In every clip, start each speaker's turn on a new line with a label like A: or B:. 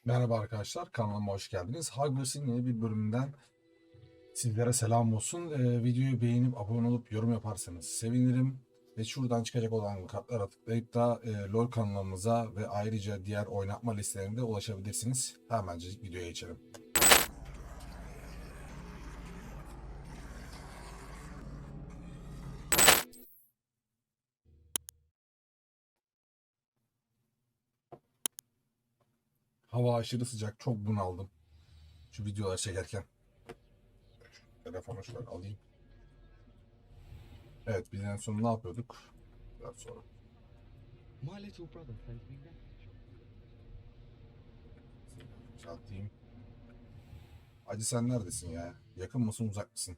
A: Merhaba arkadaşlar, kanalıma hoş geldiniz. Hogwarts'ın yeni bir bölümünden sizlere selam olsun. Videoyu beğenip abone olup yorum yaparsanız sevinirim. Ve şuradan çıkacak olan kartlara tıklayıp da LoL kanalımıza ve ayrıca diğer oynatma listelerinde ulaşabilirsiniz. Hemencik videoya geçelim. Hava aşırı sıcak, çok bunaldım. Şu videoları çekerken. Telefonu şöyle alayım. Evet, biz en son ne yapıyorduk? Biraz sonra.
B: My little brother sent me message.
A: Düzelteyim. Hacı sen neredesin ya? Yakın mısın, uzak mısın?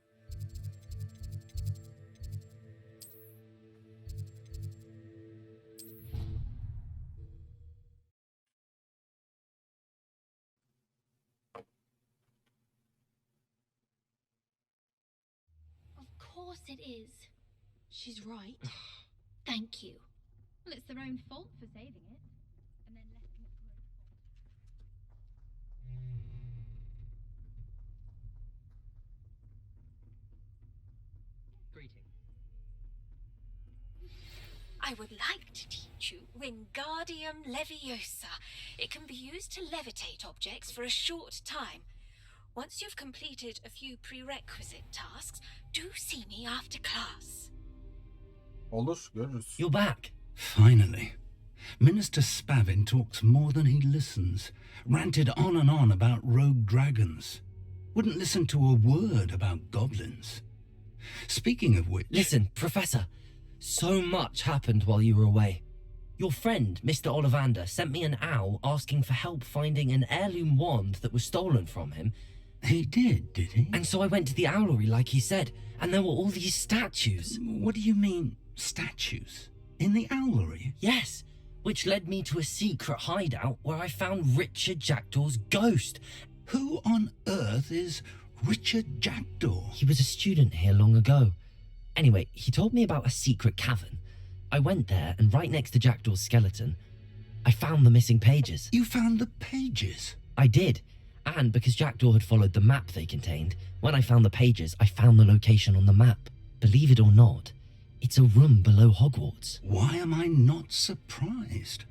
C: Of course it is. She's right. Thank you. Well, it's their own fault for saving it. And then letting it grow.
B: Greeting.
D: I would like to teach you Wingardium Leviosa. It can be used to levitate objects for a short time. Once you've completed a few prerequisite tasks, do see me after class.
A: Olur, görürüz.
E: You're back. Finally. Minister Spavin talks more than he listens. Ranted on and on about rogue dragons. Wouldn't listen to a word about goblins. Speaking of which...
F: Listen, Professor. So much happened while you were away. Your friend, Mr. Ollivander, sent me an owl asking for help finding an heirloom wand that was stolen from him.
E: He did he?
F: And so I went to the owlery like he said, and there were all these statues.
E: What do you mean, statues? In the owlery?
F: Yes, which led me to a secret hideout where I found Richard Jackdaw's ghost.
E: Who on earth is Richard Jackdaw?
F: He was a student here long ago. Anyway, he told me about a secret cavern. I went there, and right next to Jackdaw's skeleton, I found the missing pages.
E: You found the pages?
F: I did. And because Jackdaw had followed the map they contained, when I found the pages, I found the location on the map. Believe it or not, it's a room below Hogwarts.
E: Why am I not surprised?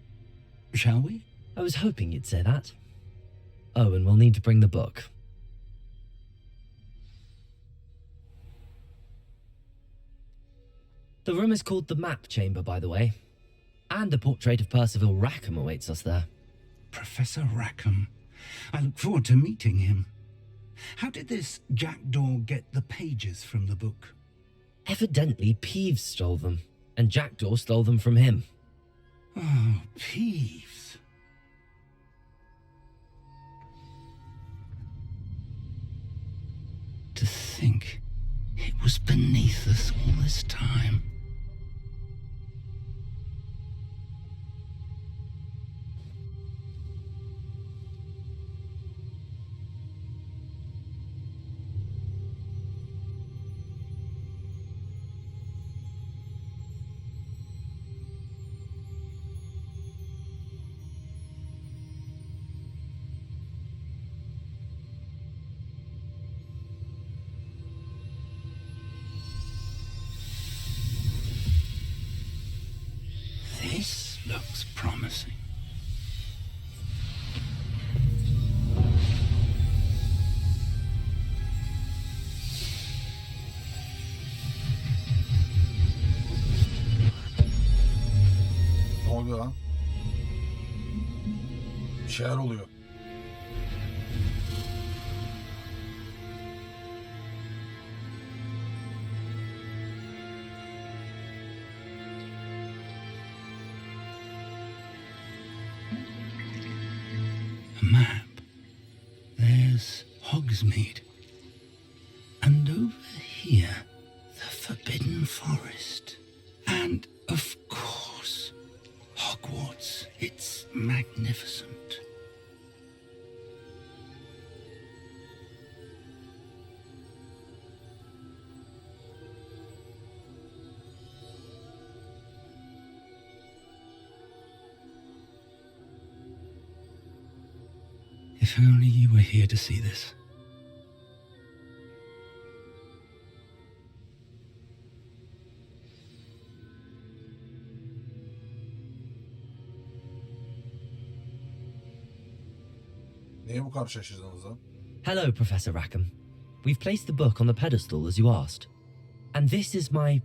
E: Shall we?
F: I was hoping you'd say that. Oh, and we'll need to bring the book. The room is called the Map Chamber, by the way. And a portrait of Percival Rackham awaits us there.
E: Professor Rackham. I look forward to meeting him. How did this Jackdaw get the pages from the book?
F: Evidently, Peeves stole them, and Jackdaw stole them from him.
E: Oh, Peeves. To think it was beneath us all this time. This looks promising.
A: Ne oluyor lan? Bir şeyler oluyor.
E: A map. There's Hogsmeade. And over here, the Forbidden Forest. And, of course, Hogwarts. It's magnificent. If only you were here to see this.
A: Neye bu kadar şaşırdınız lan?
F: Hello, Professor Rackham. We've placed the book on the pedestal as you asked. And this is my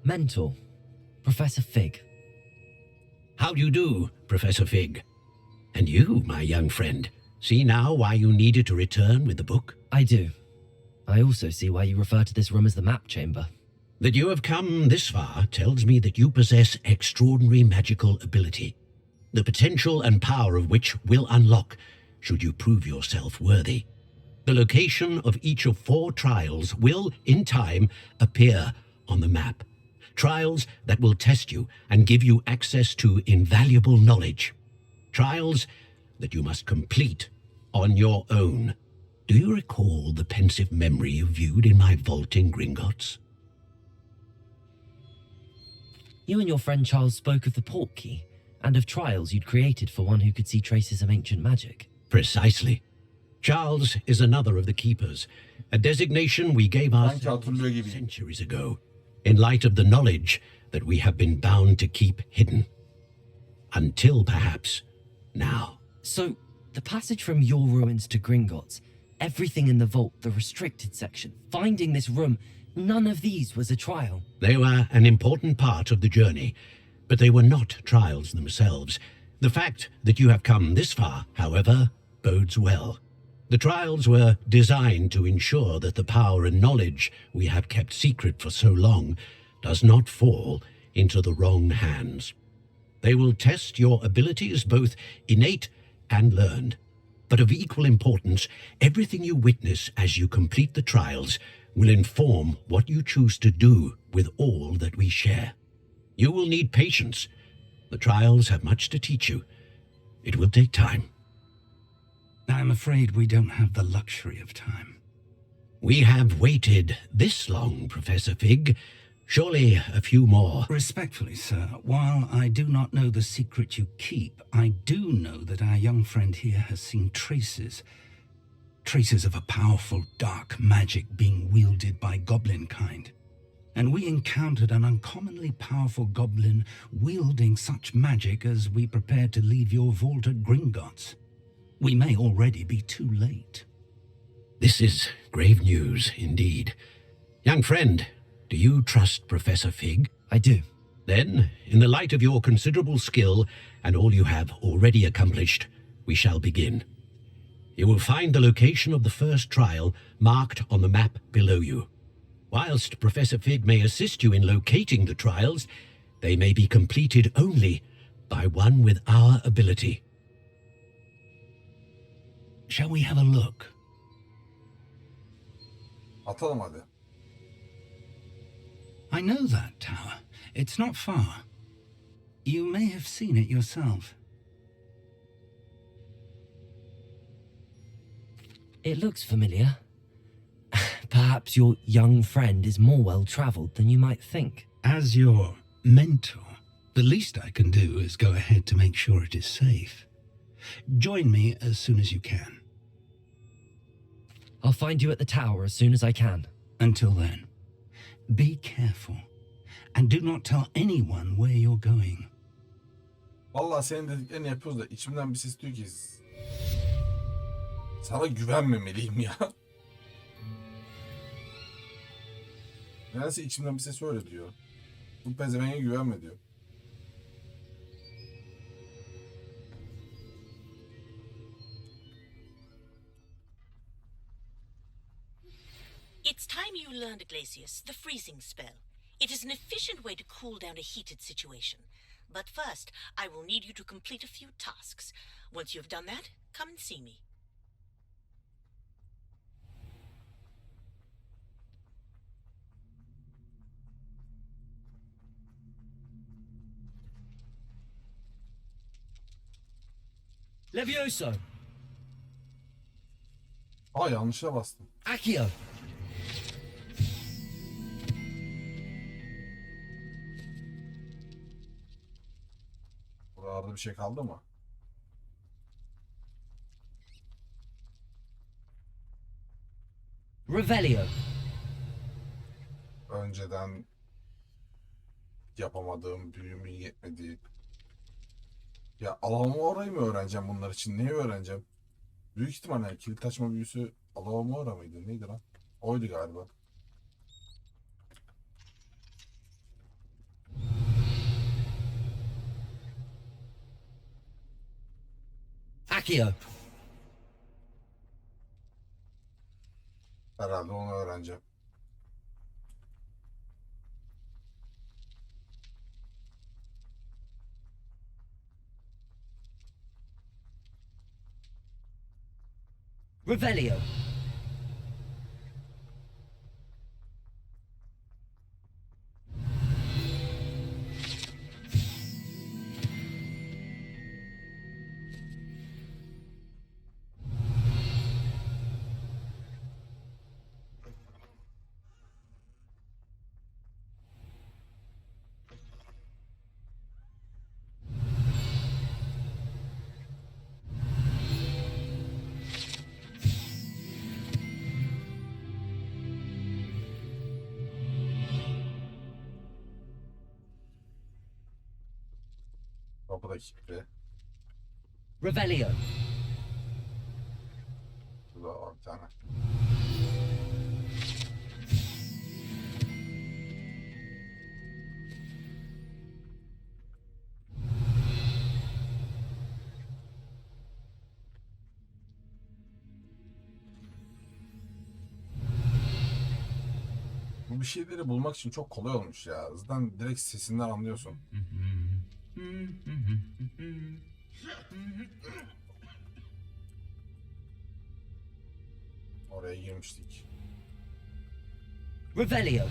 F: mentor, Professor Fig.
G: How do you do, Professor Fig? And you, my young friend, see now why you needed to return with the book?
F: I do. I also see why you refer to this room as the map chamber.
G: That you have come this far tells me that you possess extraordinary magical ability, the potential and power of which will unlock should you prove yourself worthy. The location of each of 4 trials will, in time, appear on the map. Trials that will test you and give you access to invaluable knowledge. Trials that you must complete on your own. Do you recall the pensive memory you viewed in my vault in Gringotts?
F: You and your friend Charles spoke of the port key and of trials you'd created for one who could see traces of ancient magic.
G: Precisely. Charles is another of the keepers, a designation we gave
A: Sanki
G: ourselves
A: hatırlıyor gibiyim.
G: centuries ago, in light of the knowledge that we have been bound to keep hidden. Until perhaps now.
F: So, the passage from your ruins to Gringotts, everything in the vault, the restricted section, finding this room, none of these was a trial.
G: They were an important part of the journey, but they were not trials themselves. The fact that you have come this far, however, bodes well. The trials were designed to ensure that the power and knowledge we have kept secret for so long does not fall into the wrong hands. They will test your abilities, both innate and learned. But of equal importance, everything you witness as you complete the trials will inform what you choose to do with all that we share. You will need patience. The trials have much to teach you. It will take time.
E: I'm afraid we don't have the luxury of time.
G: We have waited this long, Professor Fig. Surely a few more.
E: Respectfully, sir, while I do not know the secret you keep, I do know that our young friend here has seen traces of a powerful dark magic being wielded by goblin kind. And we encountered an uncommonly powerful goblin wielding such magic as we prepared to leave your vault at Gringotts. We may already be too late.
G: This is grave news indeed. Young friend, do you trust Professor Fig?
F: I do.
G: Then, in the light of your considerable skill and all you have already accomplished, we shall begin. You will find the location of the first trial marked on the map below you. Whilst Professor Fig may assist you in locating the trials, they may be completed only by one with our ability.
E: Shall we have a look?
A: Atalım hadi.
E: I know that tower. It's not far. You may have seen it yourself.
F: It looks familiar. Perhaps your young friend is more well-travelled than you might think.
E: As your mentor, the least I can do is go ahead to make sure it is safe. Join me as soon as you can.
F: I'll find you at the tower as soon as I can.
E: Until then, be careful and do not tell anyone where you're going.
A: Vallahi senin dediklerini yapıyoruz da içimden bir ses diyor ki sana güvenmemeliyim ya. Nedense içimden bir ses öyle diyor. Bu pezevenge güvenme diyor.
D: It's time you learned, Iglesias, the freezing spell. It is an efficient way to cool down a heated situation. But first, I will need you to complete a few tasks. Once you have done that, come and see me.
F: Levioso!
A: Aa yanlışa bastım.
F: Accio!
A: Buralarda bir şey kaldı mı?
F: Revelio.
A: Önceden yapamadığım, büyümün yetmediği. Ya Alamora mı öğreneceğim bunlar için? Neyi öğreneceğim? Büyük ihtimalle kilit açma büyüsü Alamora mıydı? Neydi lan? Oydu galiba.
F: Accio.
A: Herhalde onu öğreneceğim.
F: Revelio.
A: Kapı da kilitli.
F: Revelio.
A: Burada var bir tane. Bu bir şeyleri bulmak için çok kolay olmuş ya. Zaten direkt sesinden anlıyorsun. Oraya girmiştik.
F: Revelio.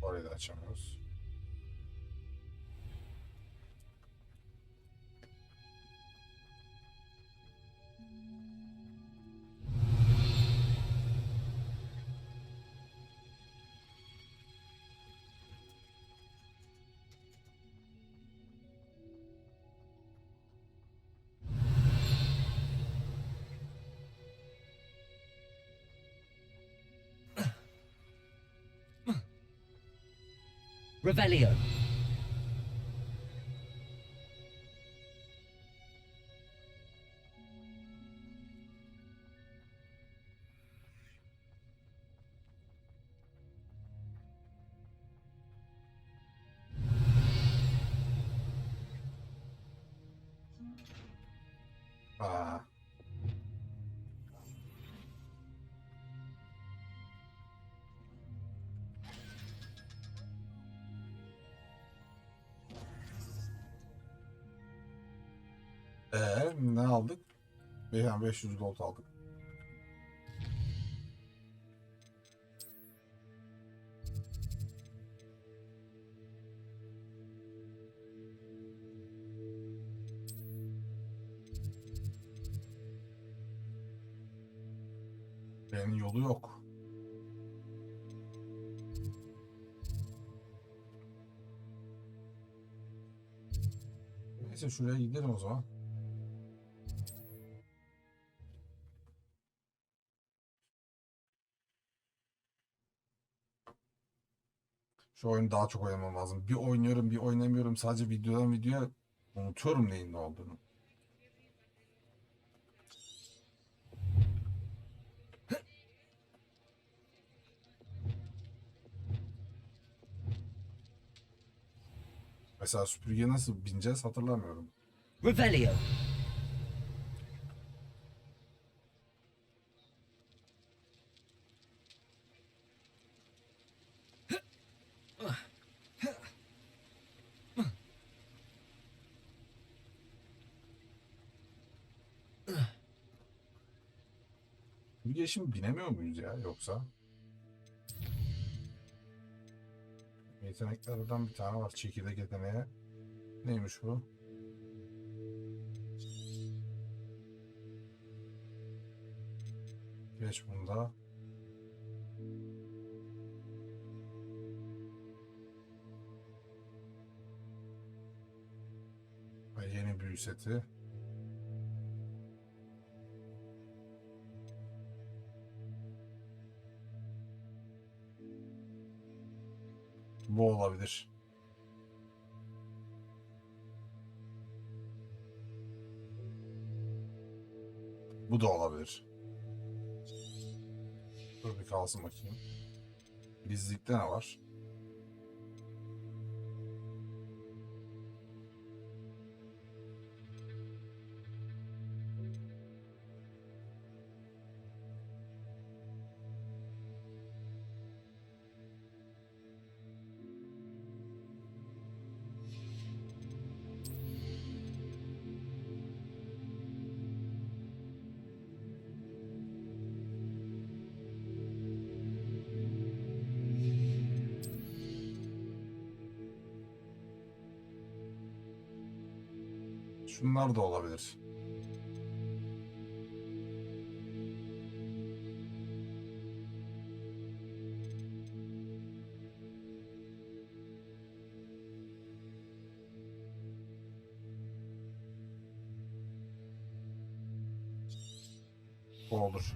A: Orayı da açamıyoruz.
F: Revelio.
A: Aa. Ne aldık? 500 gold aldık. Benim yolu yok. Neyse şuraya gidelim o zaman. Şu oyunu daha çok oynamam lazım. Bir oynuyorum, bir oynamıyorum. Sadece videodan videoya unutuyorum neyin ne olduğunu. Mesela süpürgeye nasıl bineceğiz hatırlamıyorum.
F: Revelio.
A: Süpürgeye şimdi binemiyor muyuz ya yoksa? Yeteneklerden bir tane var. Çekirdek yeteneği. Neymiş bu? Geç bunda. Yeni büyü seti. Bu olabilir. Bu da olabilir. Dur bir kalsın bakayım. Gizlilikte ne var? Şunlar da olabilir. Bu olur.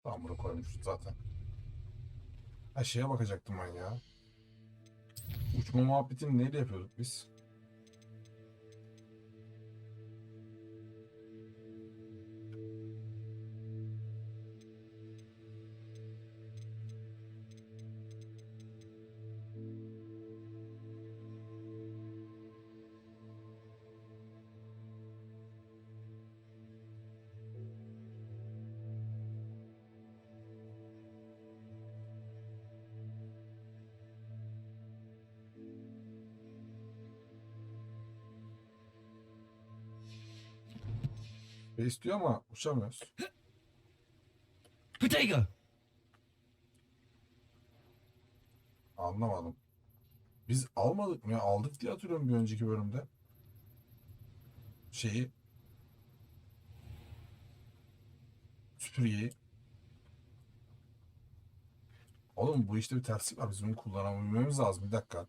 A: Tamam, bunu koymuşuz zaten. Ha, şeye bakacaktım ben ya. Uçma muhabbetini neyle yapıyorduk biz? Ve istiyor ama uçamıyoruz.
F: Protego!
A: Anlamadım. Biz almadık mı ya? Aldık diye hatırlıyorum bir önceki bölümde. Şeyi, süpürgeyi. Oğlum bu işte bir terslik var. Biz bunu kullanabilmemiz lazım. Bir dakika.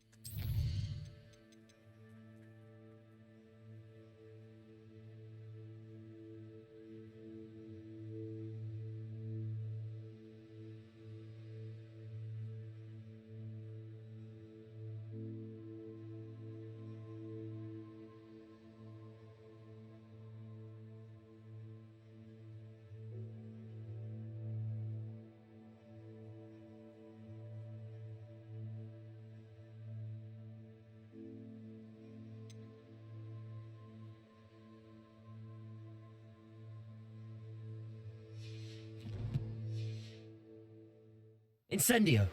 F: Incendio!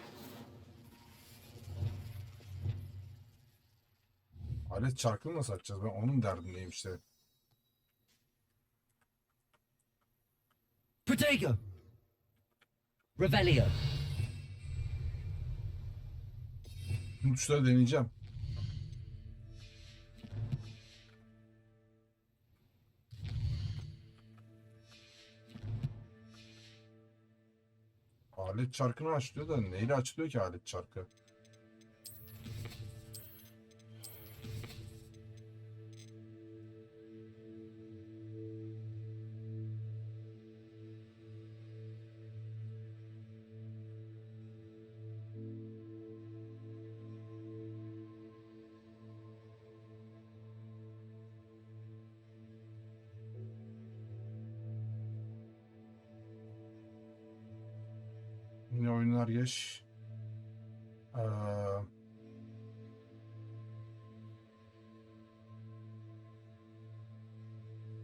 A: Alet çarkını nasıl açacağız? Ben onun derdindeyim işte.
F: Protego! Revelio!
A: Tüm tuşları deneyeceğim. Alet çarkını açlıyor da neyle açılıyor ki alet çarkı? Yine oyunlar geç. Ee,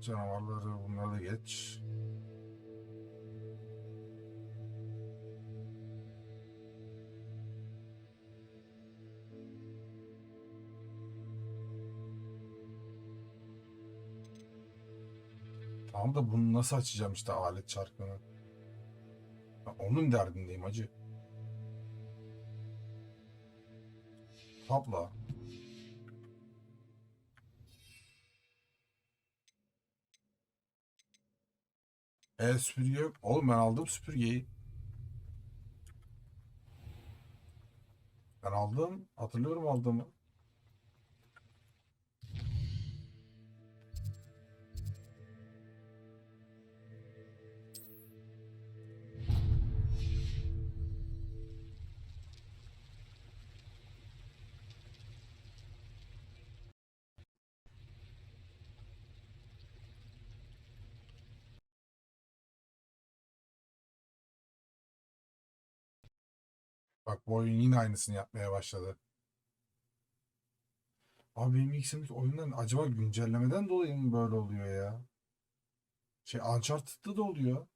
A: canavarları bunları da geç. Tamam da bunu nasıl açacağım işte alet çarkını? Ben onun derdindeyim acı. Tabla. Süpürge yok. Oğlum ben aldım süpürgeyi. Ben aldım. Hatırlıyorum aldığımı. Bak bu oyun yine aynısını yapmaya başladı. Abi benim ikisindeki oyundan acaba güncellemeden dolayı mı böyle oluyor ya? Şey Uncharted'da da oluyor.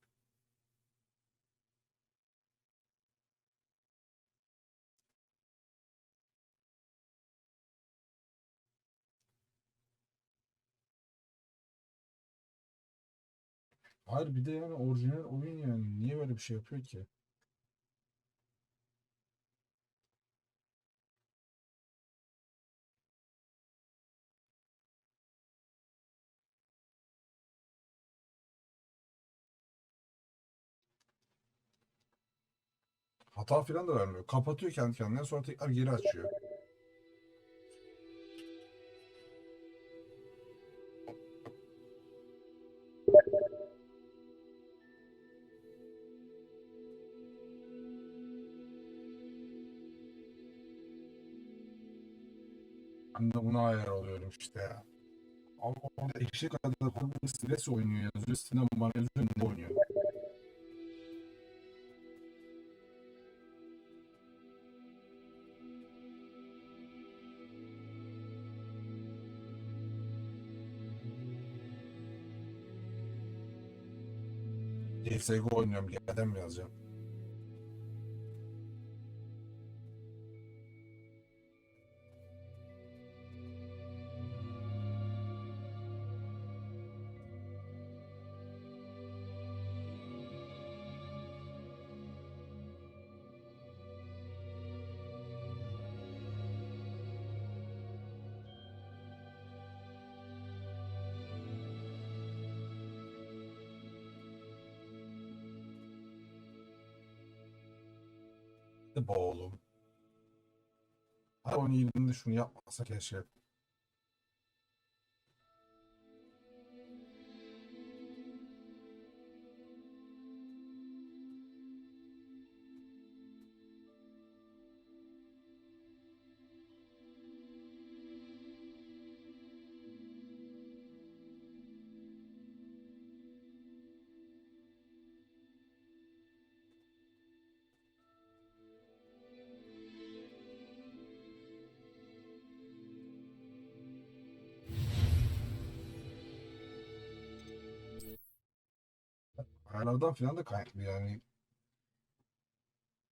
A: Hayır bir de yani orijinal oyun yani. Niye böyle bir şey yapıyor ki? Hata falan da vermiyor. Kapatıyor kendi kendine sonra tekrar geri açıyor. Ben de buna ayar oluyorum işte ya. Ama orada eşek kadar Hogwarts Legacy oynuyor yazıyor. Sinema bana yazıyor ne oynuyor? CSGO oynuyorum. Gelden mi yazacağım? De bu oğlum. Her oyun yerinde şunu yapmasa keşke. Ayarlardan falan da kaynaklı yani.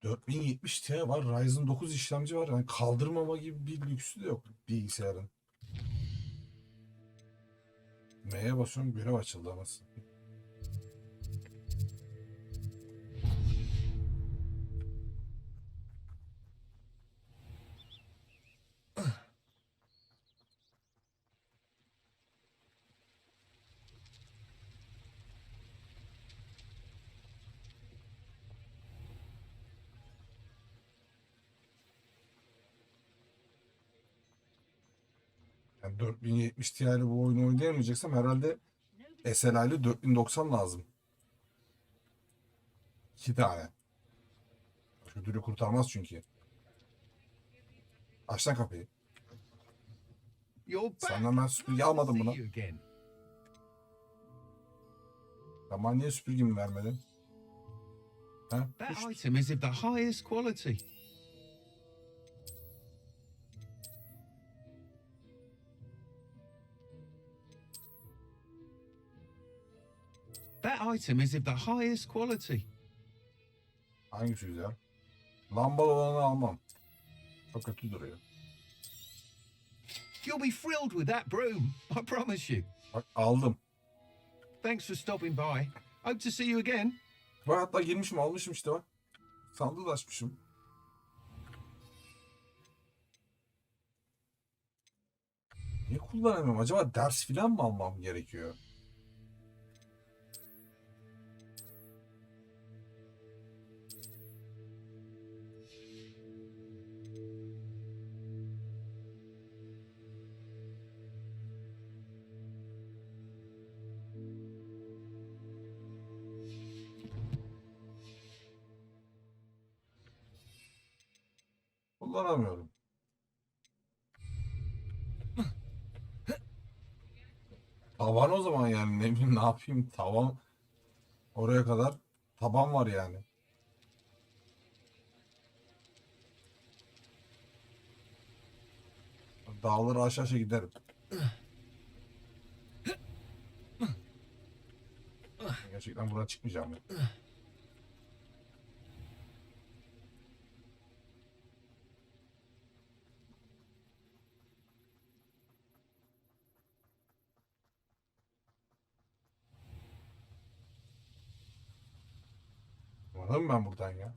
A: 4070 Ti var. Ryzen 9 işlemci var. Yani kaldırmama gibi bir lüksü de yok bilgisayarın. M'ye basıyorum görev açıldı anasını. Yani 4070 Ti ile bu oyunu oynayamayacaksam herhalde SLI ile 4090 lazım. 2 tane. Şu türlü kurtarmaz çünkü. Aç lan kapıyı.
H: You're back.
A: Senden ben süpürge almadım
H: See
A: buna.
H: you again.
A: Sen bana niye süpürgemi vermedin? Ha?
H: That item is of the highest quality. That item is of the highest quality.
A: Hangisi güzel? Lambalı olanı almam. Çok kötü duruyor.
H: You'll be thrilled with that broom, I promise you.
A: Bak aldım.
H: Thanks for stopping by. Hope to see you again.
A: Bak hatta girmişim almışım işte bak. Sandığı da açmışım. Niye kullanamıyorum? Acaba ders filan mı almam gerekiyor? Kullanamıyorum. Tavan o zaman yani ne bileyim ne yapayım tavan oraya kadar taban var yani. Dağları aşağı aşağı giderim. Gerçekten buradan çıkmayacağım ya. Anladım ben buradan ya.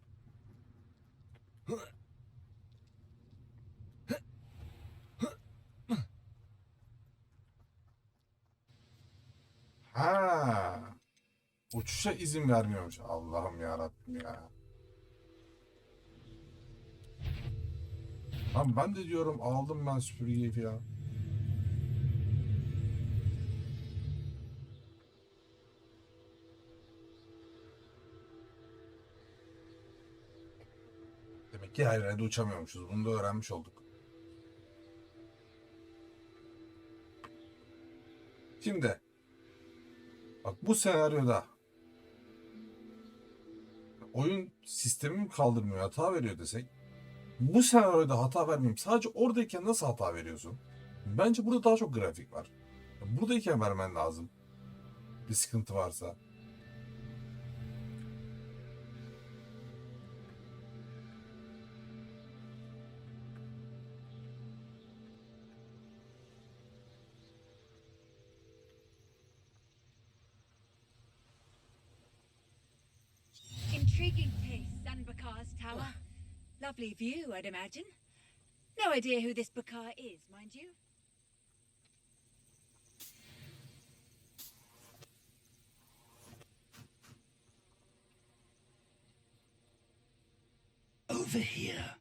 A: Ha, uçuşa izin vermiyormuş. Allah'ım ya Rabbim ya. Lan ben de diyorum aldım ben süpürgeyi falan. Demek ki her yerde uçamıyormuşuz. Bunu da öğrenmiş olduk. Şimdi bak bu senaryoda oyun sistemi mi kaldırmıyor, hata veriyor desek. Bu senaryoda hata vermeyeyim. Sadece oradayken nasıl hata veriyorsun? Bence burada daha çok grafik var. Buradayken vermen lazım. Bir sıkıntı varsa.
I: Intriguing place, Sanbakar's tower. Lovely view, I'd imagine. No idea who this Bakar is, mind you.
E: Over here.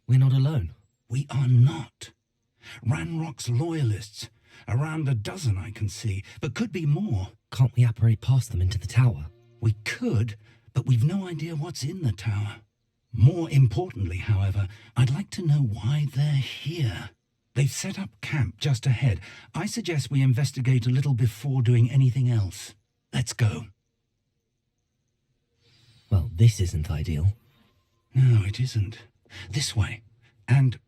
F: We're not alone.
E: We are not. Ranrock's loyalists. Around a dozen I can see, but could be more.
F: Can't we apparate past them into the tower?
E: We could, but we've no idea what's in the tower. More importantly, however, I'd like to know why they're here. They've set up camp just ahead. I suggest we investigate a little before doing anything else. Let's go.
F: Well, this isn't ideal.
E: No, it isn't. This way. And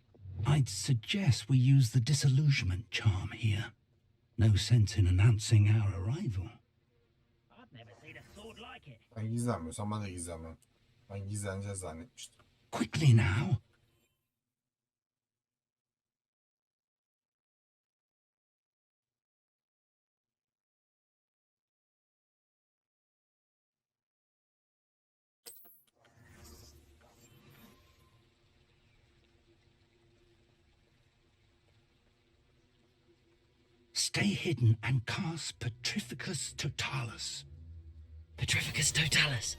E: I'd suggest we use the disillusionment charm here. No sense in announcing our arrival.
J: I've never seen a sword like it.
A: Ben gizlenmiyorsam ben de gizlenmem. Ben gizleneceğiz zannetmiştim.
E: Quickly now. Stay hidden and cast Petrificus Totalis.
F: Petrificus Totalis.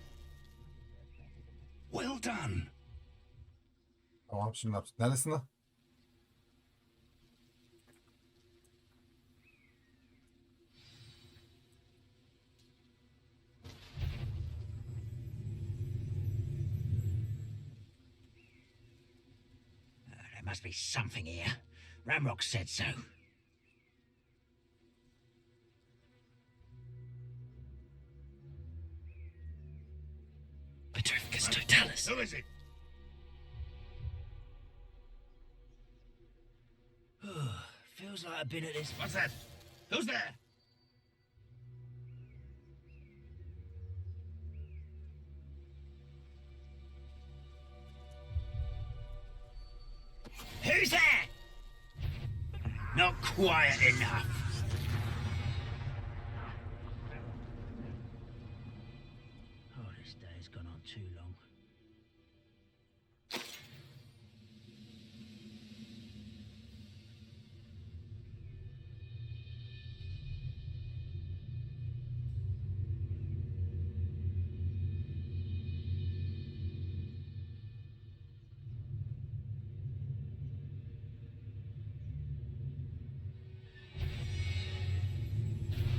E: Well done.
A: Tamam şimdi ne yapacağız? Neredesin lan?
J: There must be something here. Ramrock said so.
F: Petrificus Totalis.
J: Who is it? Feels like I've been at this. What's that? Who's there? Who's there? Not quiet enough. Oh, this day has gone on too long.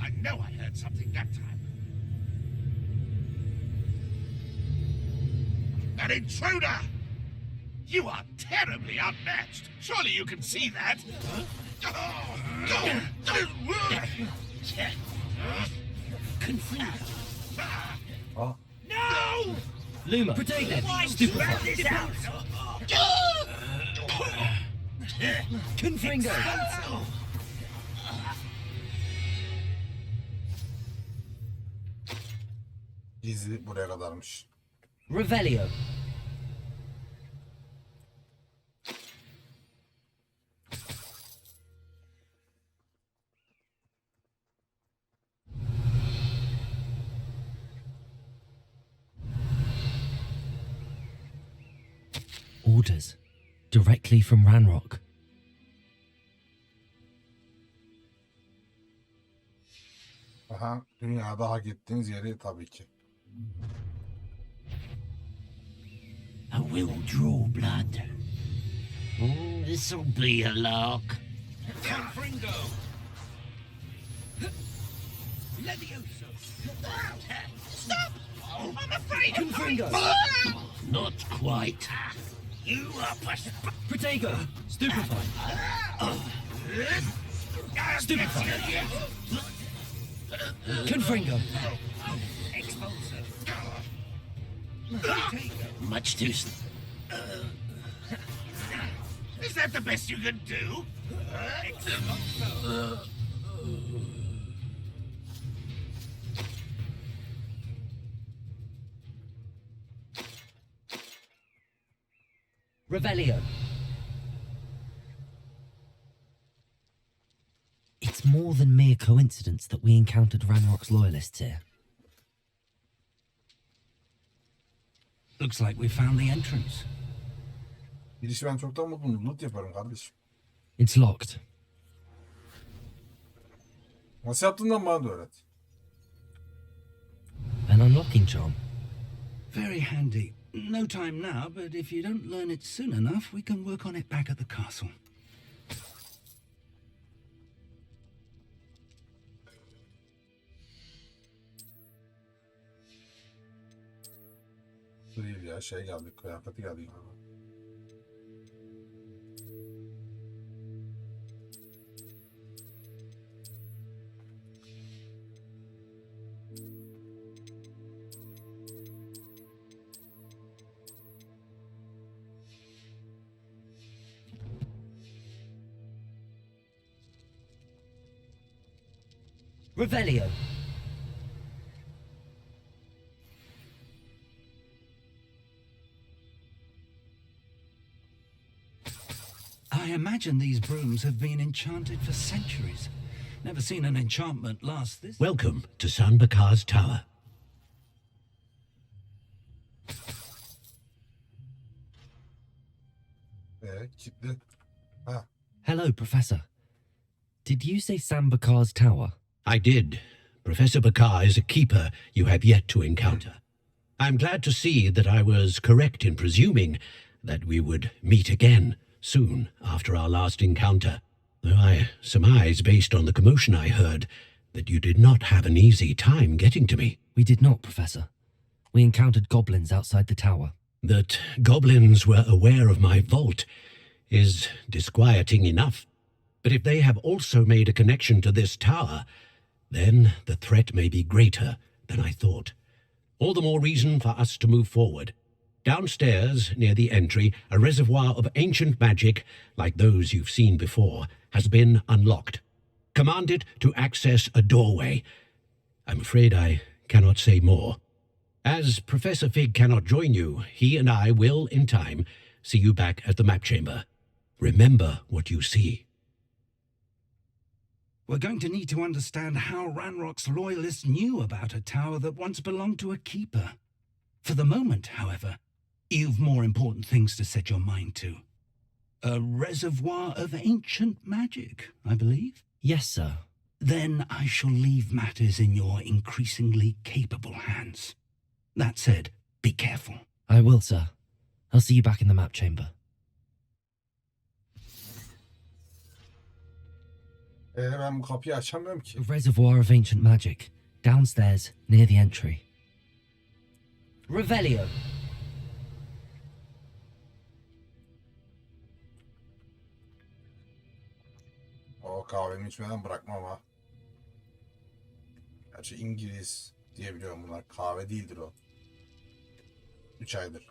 J: I know I heard something that time. An intruder! You are terribly outmatched. Surely you can see that.
A: Ah,
J: No!
F: Luma, protected, stupefied. Confringo.
A: gizli buraya kadarmış.
F: Revelio. Orders. Directly from Ranrock.
A: Aha, dünyada hak ettiğiniz yeri tabii ki.
J: I will draw blood. This'll be a lark. Confringo! Levioso! Stop! I'm afraid
F: Confringo.
J: Not quite. You are
F: Protego. Stupefied. Stupefied. Confringo.
J: Much too. Is that the best you can do?
F: Revelio. It's more than mere coincidence that we encountered Ranrock's loyalists here.
E: Looks like we found the entrance.
A: Girişi ben çoktan buldum. Loot yaparım kardeşim.
F: It's locked.
A: Nasıl yaptığından bana da öğret.
F: An unlocking charm.
E: Very handy. No time now, but if you don't learn it soon enough, we can work on it back at the castle.
A: Değil ya, şey geldi, kıyafeti geldi.
F: Revelio.
E: I imagine these brooms have been enchanted for centuries. Never seen an enchantment last this.
G: Welcome to San Bakar's Tower.
A: Kilitli. Ha.
F: Hello, Professor. Did you say Sam Bakar's tower?
G: I did. Professor Bakar is a keeper you have yet to encounter. I'm glad to see that I was correct in presuming that we would meet again soon after our last encounter, though I surmise, based on the commotion I heard, that you did not have an easy time getting to me.
F: We did not, Professor. We encountered goblins outside the tower.
G: That goblins were aware of my vault is disquieting enough. But if they have also made a connection to this tower, then the threat may be greater than I thought. All the more reason for us to move forward. Downstairs, near the entry, a reservoir of ancient magic, like those you've seen before, has been unlocked. Command it to access a doorway. I'm afraid I cannot say more. As Professor Fig cannot join you, he and I will, in time, see you back at the map chamber. Remember what you see.
E: We're going to need to understand how Ranrock's loyalists knew about a tower that once belonged to a keeper. For the moment, however, you've more important things to set your mind to. A reservoir of ancient magic, I believe?
F: Yes, sir.
E: Then I shall leave matters in your increasingly capable hands. That said, be careful.
F: I will, sir. I'll see you back in the map chamber.
A: Ben bu kapıyı açamıyorum ki.
F: A reservoir of ancient magic. Downstairs, near the entry. Revelio.
A: O kahvemi içmeden bırakmam ha. Gerçi İngiliz diyebiliyorum bunlar. Kahve değildir o. 3 aydır.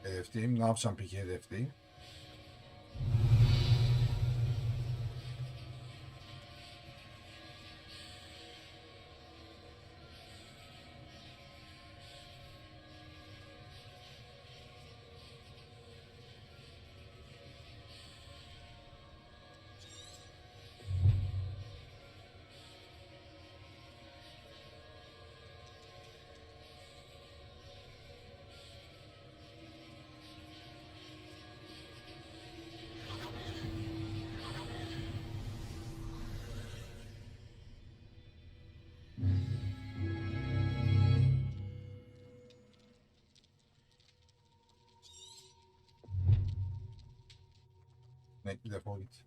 A: Hedefteyim. Ne yapacağım peki hedefteyim? Bir defol git.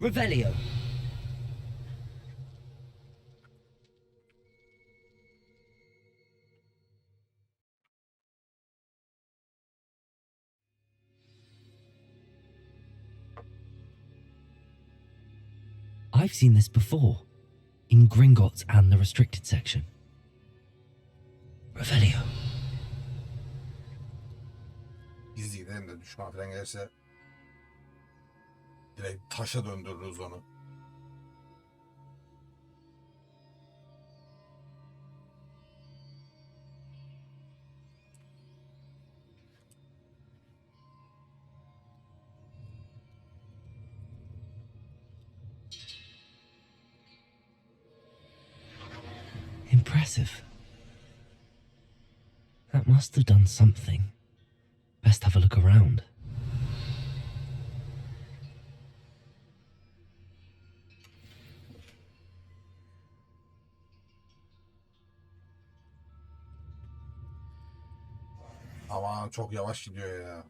F: Revelio. I've seen this before, in Gringotts and the restricted section. Revelio.
A: Gizli gidelim de düşman falan gelirse direkt taşa döndürürüz onu.
F: Impressive. That must have done something. Best have a look around.
A: Aman çok yavaş gidiyor ya.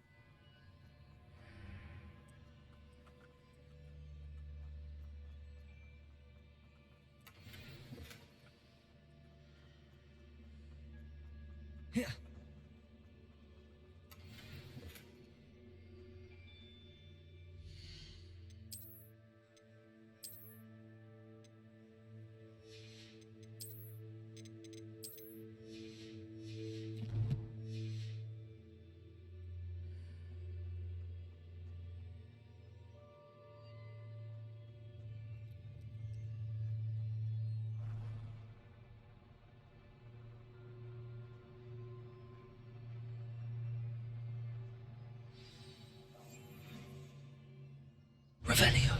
F: Revelio.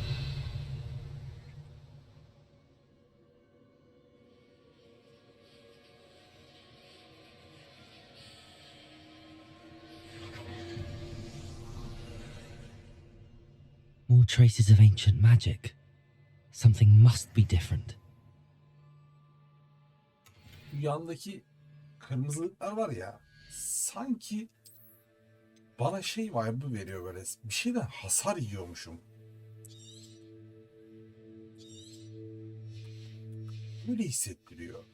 F: More traces of ancient magic. Something must be different.
A: Yandaki kırmızılıklar var ya, sanki bana şey vibe'ı veriyor böyle. Bir şeyden hasar yiyormuşum. Böyle hissettiriyor.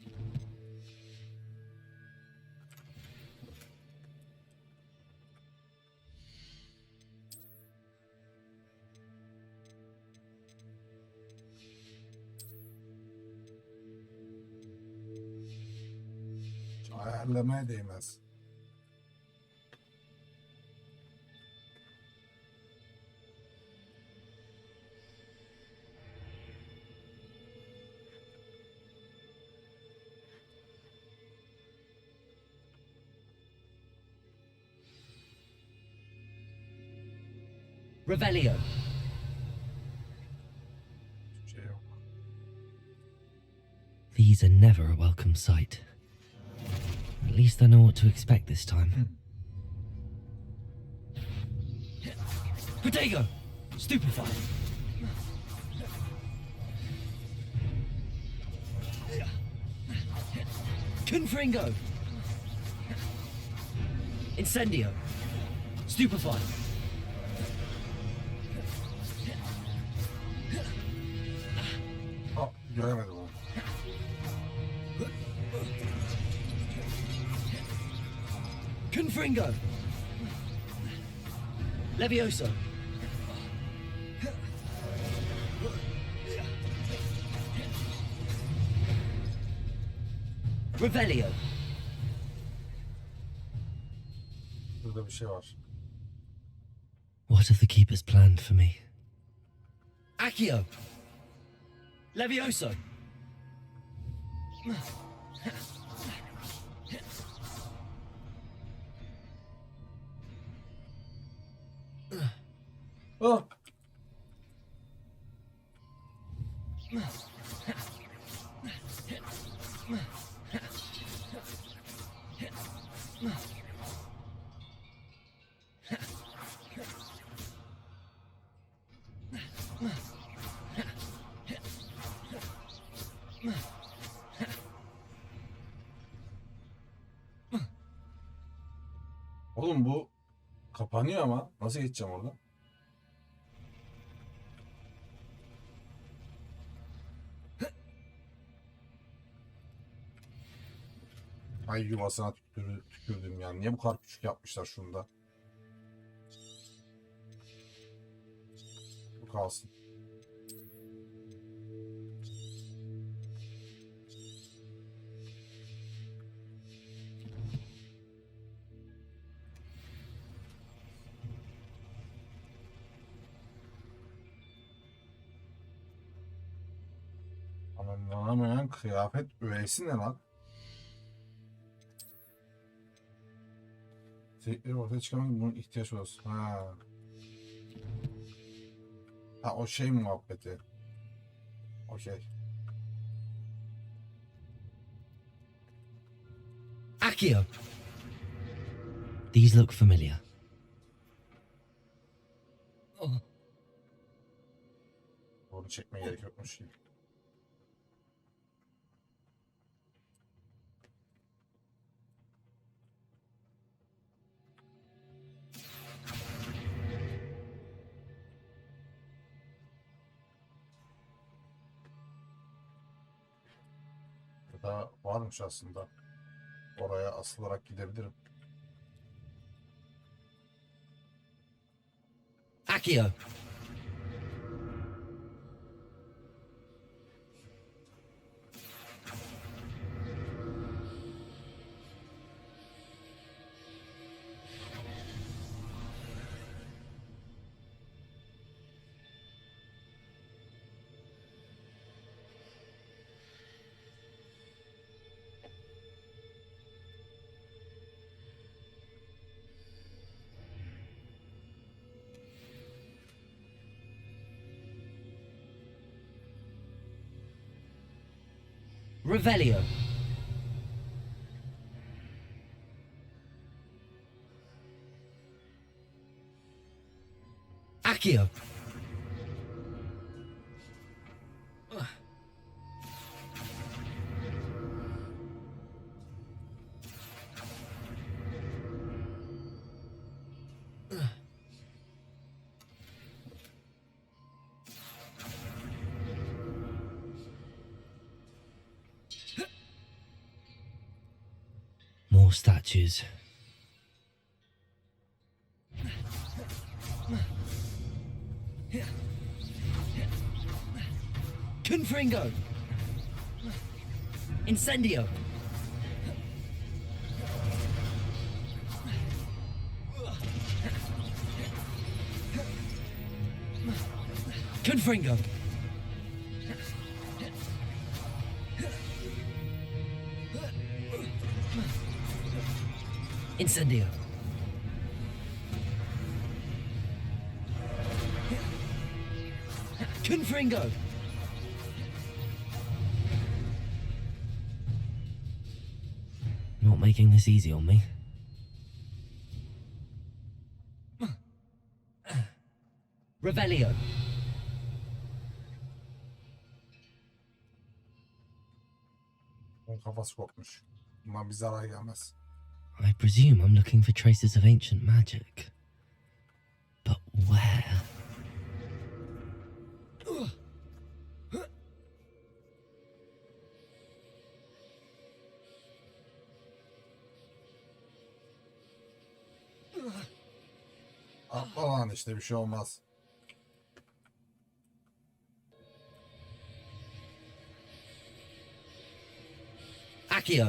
A: Hiç ayarlamaya değmez.
F: Revelio.
A: Şey yok.
F: These are never a welcome sight. At least I know what to expect this time. Protego! Stupefy! Confringo! Incendio! Stupefy!
A: Aa, göremedim onu.
F: Confringo. Leviosa. Revelio.
A: Burada bir şey var.
F: What have the keepers planned for me? Accio. Levioso.
A: Oh. Oğlum bu kapanıyor ama nasıl geçeceğim orada? Ay yuvasına tükürdüm yani. Niye bu kadar küçük yapmışlar şunu da? Bu kalsın. Anlamlanamayan kıyafet üyesi ne lan? Sevdikleri ortaya çıkamak bunun ihtiyaç olsun. Ha. Ha o şey muhabbeti. Okey.
F: Accio. These look familiar.
A: Bunu çekmeye gerek yokmuş gibi. Da varmış aslında. Oraya asılarak gidebilirim.
F: Accio. Revelio. Accio. More statues. Confringo. Incendio. Confringo. Incendio. Confringo. Not making this easy on me. Revelio.
A: Onun kafası kopmuş. Bundan bir zarar gelmez.
F: I presume I'm looking for traces of ancient magic. But where?
A: Atla lan işte bir şey olmaz.
F: Accio.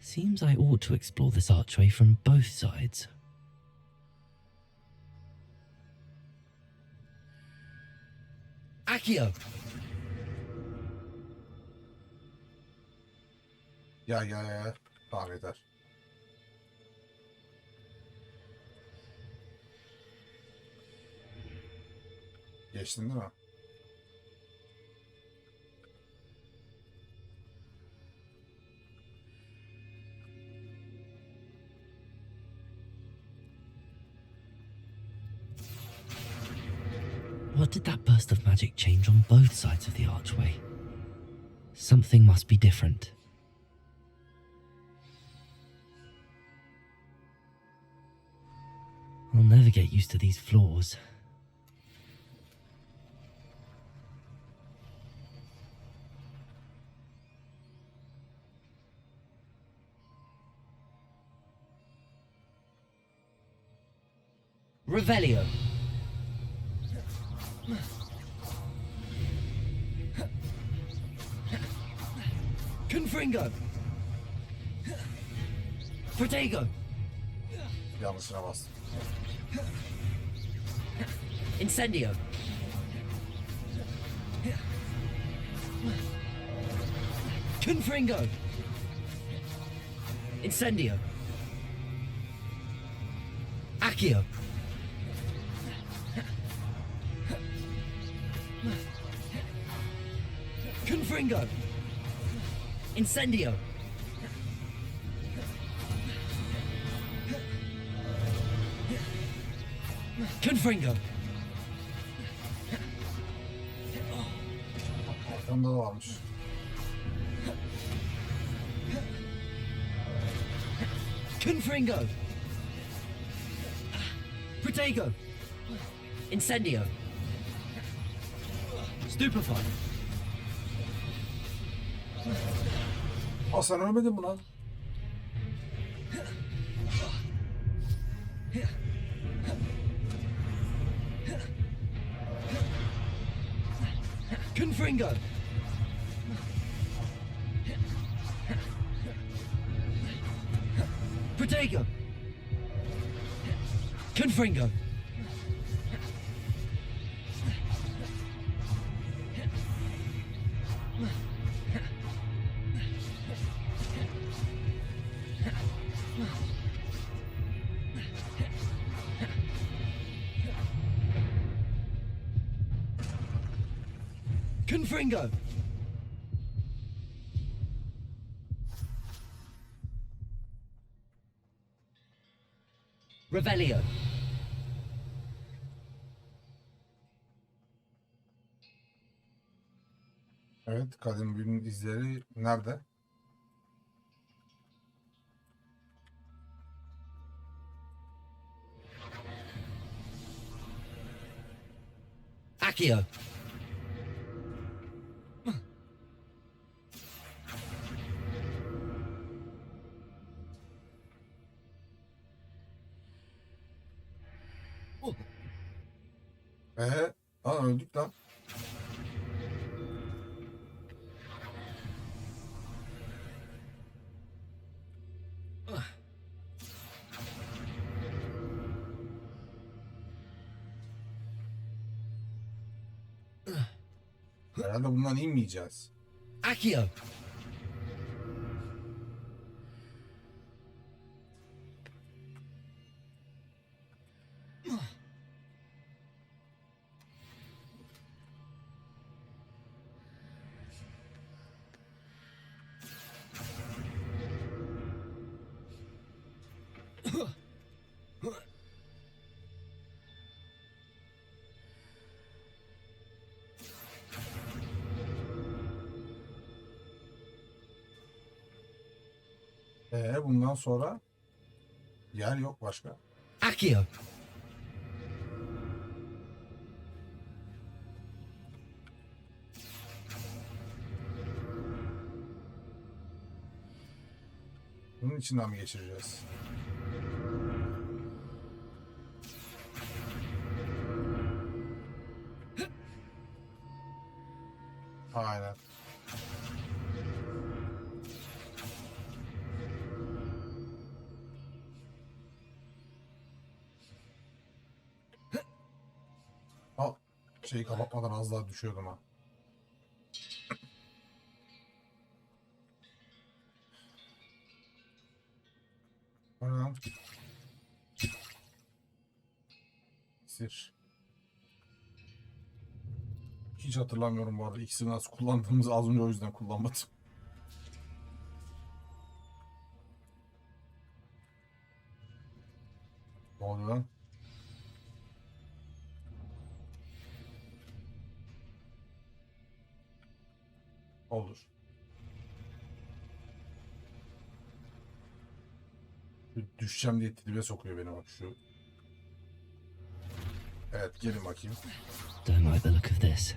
F: Seems I ought to explore this archway from both sides. Accio!
A: Ya. Tamam yeter. Geçtin değil mi?
F: What did that burst of magic change on both sides of the archway? Something must be different. I'll never get used to these floors. Revelio. Confringo. Protego.
A: Yanlışına bastım.
F: Incendio. Confringo. Incendio. Accio. Confringo. Incendio. Confringo.
A: Arkamda da varmış.
F: Confringo. Protego. Incendio. Stupefy.
A: Aa sen ölmedin mi lan?
F: Confringo. Protego. Confringo. Confringo. Revelio.
A: Evet, kadim büyünün izleri nerede?
F: Accio.
A: Lan öldük lan. Herhalde bundan inmeyeceğiz.
F: Accio.
A: Bundan sonra yer yok başka.
F: Accio.
A: Bunun içinden mi geçireceğiz? Aynen. Al. Şeyi kapatmadan az daha düşüyordum ha. Aynen. İksir. Hiç hatırlamıyorum bu arada. İksiri nasıl kullandığımızı az önce o yüzden kullanmadım. Ne oluyor lan? Olur. Düşeceğim diye tribe sokuyor beni bak şu. Evet gelin bakayım.
F: Don't like the look of this.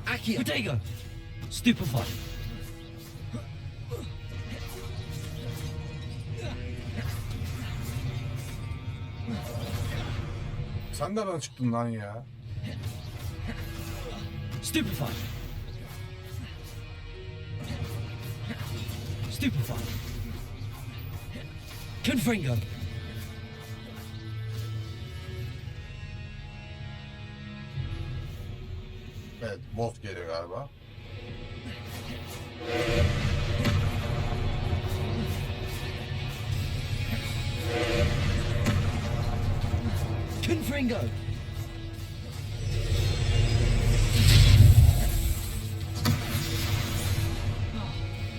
F: Accio. Protego. Stupefy.
A: Sen nereden çıktın lan ya?
F: Stupefy. Stupefy. Confringo.
A: Evet, bot geliyor galiba.
F: Confringo.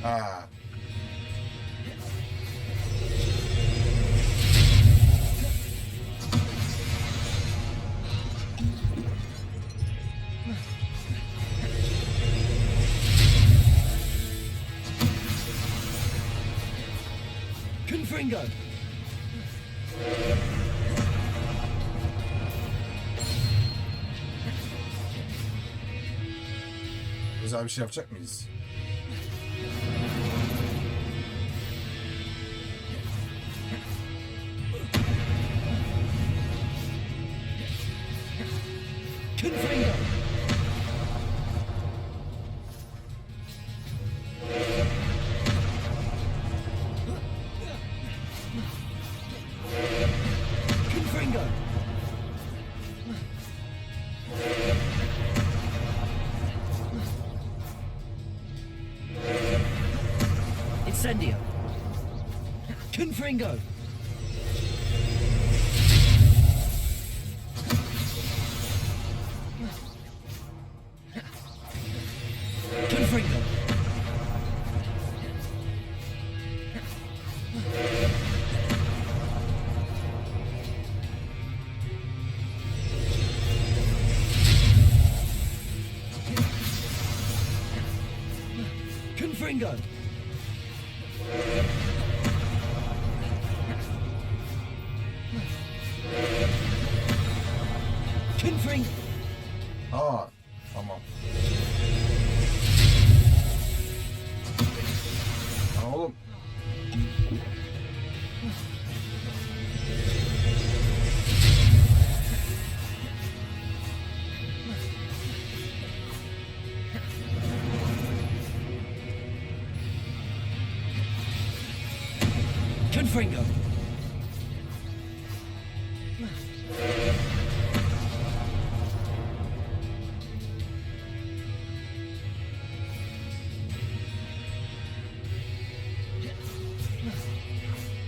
A: Ha.
F: Confringo.
A: Güzel bir şey yapacak mıyız?
F: Confringo. Confringo. Incendio. Confringo. Confringo. Confringo. Confringo.
A: Aa, tamam. Lan oğlum.
F: Confringo.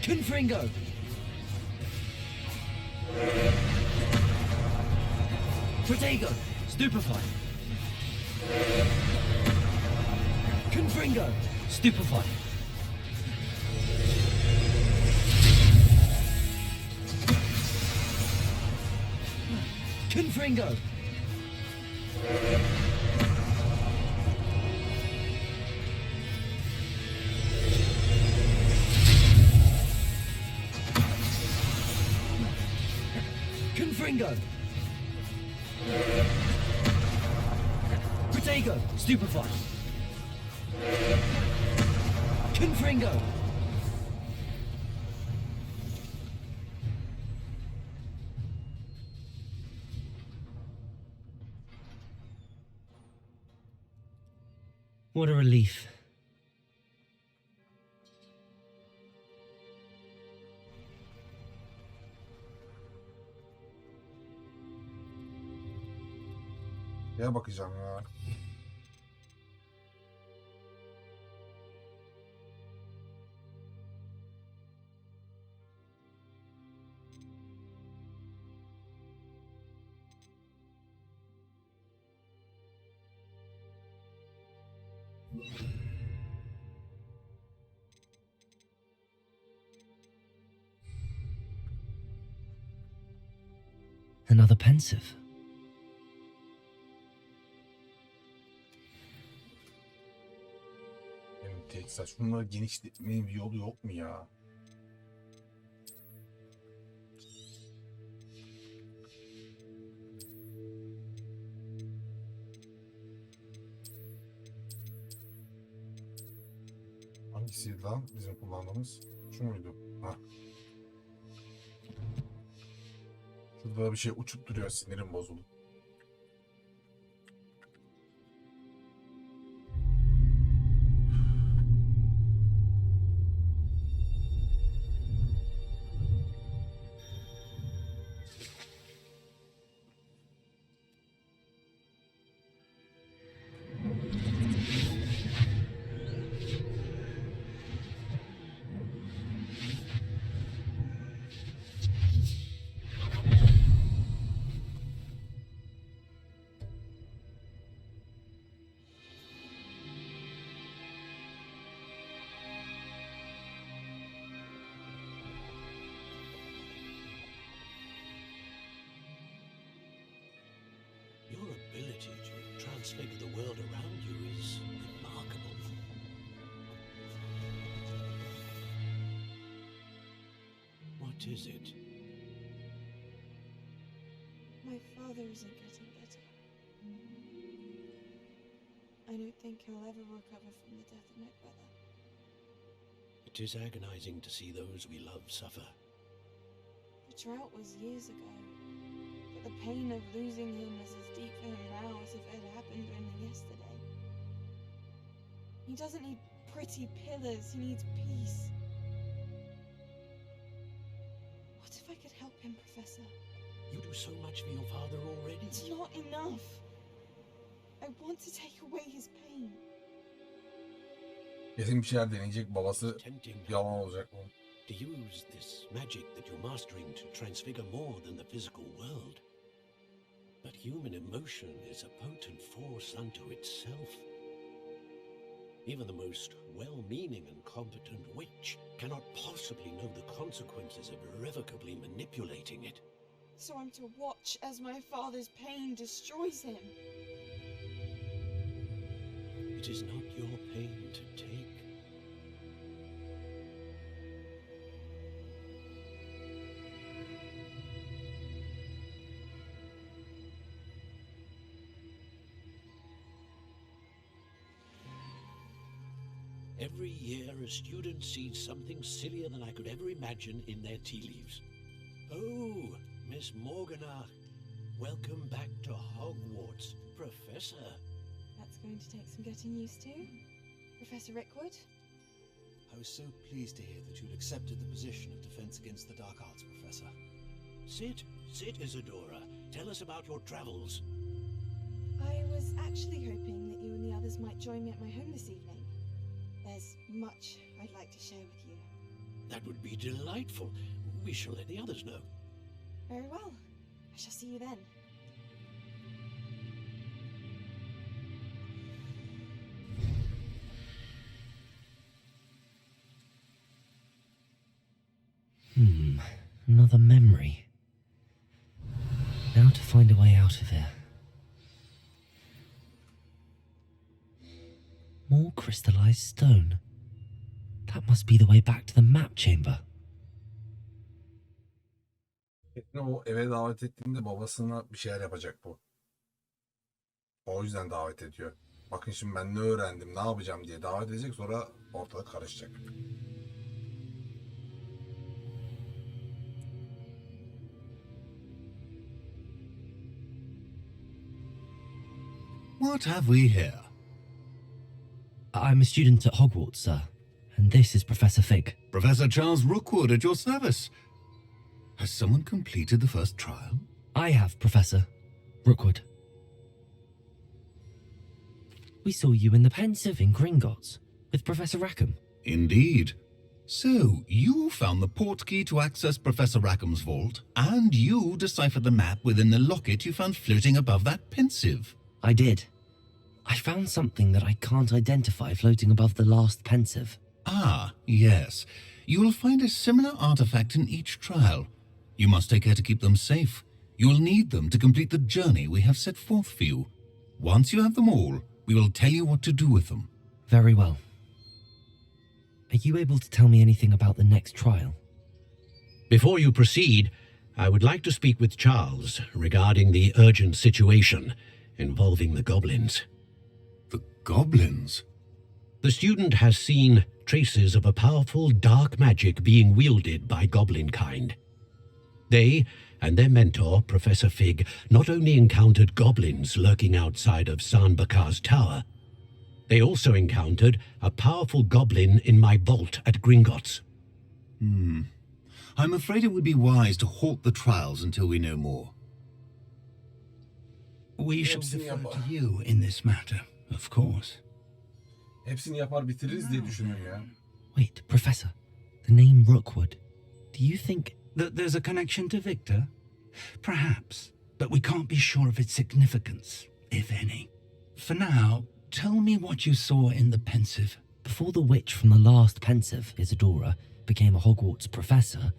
F: Confringo. Protego. Stupefy. Confringo. Stupefy. Confringo! Confringo! Protego! Stupefy! Confringo! What a relief.
A: Ya bakacağım ya.
F: Another pensive.
A: Benim tesisat. Şunları genişletmenin bir yolu yok mu ya? Hangisiydi lan bizim kullandığımız? Şu muydu? Ha. Şurada bir şey uçup duruyor, sinirim bozuldu.
G: Your ability to transfigure the world around you is remarkable. What is it?
K: My father isn't getting better. I don't think he'll ever recover from the death of my brother.
G: It is agonizing to see those we love suffer.
K: The drought was years ago, but the pain of losing him is as deep for him now as if it had happened only yesterday. He doesn't need pretty pillars, he needs peace. What if I could help him, Professor?
G: You do so much for your father already.
K: It's not enough. I want to take away his pain.
A: Kesin bir şeyler deneyecek, babası
G: Tempting
A: yalan olacak mı?
G: to use this magic that you're mastering to transfigure more than the physical world. But human emotion is a potent force unto itself. Even the most well-meaning and competent witch cannot possibly know the consequences of irrevocably manipulating it.
K: So I'm to watch as my father's pain destroys him.
G: It is not your pain to take. Every year, a student sees something sillier than I could ever imagine in their tea leaves. Oh, Miss Morganach, welcome back to Hogwarts, Professor.
K: That's going to take some getting used to. Professor Rickwood?
L: I was so pleased to hear that you'd accepted the position of Defense Against the Dark Arts, Professor.
G: Sit, Isadora. Tell us about your travels.
K: I was actually hoping that you and the others might join me at my home this evening. There's much I'd like to share with you.
G: That would be delightful. We shall let the others know.
K: Very well. I shall see you then.
F: Another memory. Now to find a way out of here. More crystallized stone. That must be the way back to the map chamber.
A: O eve davet ettiğinde babasına bir şeyler yapacak bu. O yüzden davet ediyor. Bakın şimdi ben ne öğrendim, ne yapacağım diye davet edecek, sonra ortalık karışacak.
J: What have we here?
F: I'm a student at Hogwarts, sir, and this is Professor Fig.
J: Professor Charles Rookwood at your service. Has someone completed the first trial?
F: I have, Professor Rookwood. We saw you in the Pensive in Gringotts with Professor Rackham.
J: Indeed. So, you found the portkey to access Professor Rackham's vault, and you deciphered the map within the locket you found floating above that Pensive.
F: I did. I found something that I can't identify floating above the last Pensive.
J: Ah, yes. You will find a similar artifact in each trial. You must take care to keep them safe. You will need them to complete the journey we have set forth for you. Once you have them all, we will tell you what to do with them.
F: Very well. Are you able to tell me anything about the next trial?
G: Before you proceed, I would like to speak with Charles regarding the urgent situation involving the goblins.
J: The goblins?
G: The student has seen traces of a powerful dark magic being wielded by goblin kind. They and their mentor, Professor Fig, not only encountered goblins lurking outside of Sanbakar's tower, they also encountered a powerful goblin in my vault at Gringotts.
J: I'm afraid it would be wise to halt the trials until we know more.
E: We shall defer to you in this matter, of course.
A: Hepsini yapar bitiririz diye düşünüyorum ya.
F: Wait, Professor. The name Rookwood. Do you think
E: That there's a connection to Victor? Perhaps, but we can't be sure of its significance, if any. For now, tell me what you saw in the Pensive.
F: before the witch from the last Pensive, Isadora, became a Hogwarts professor,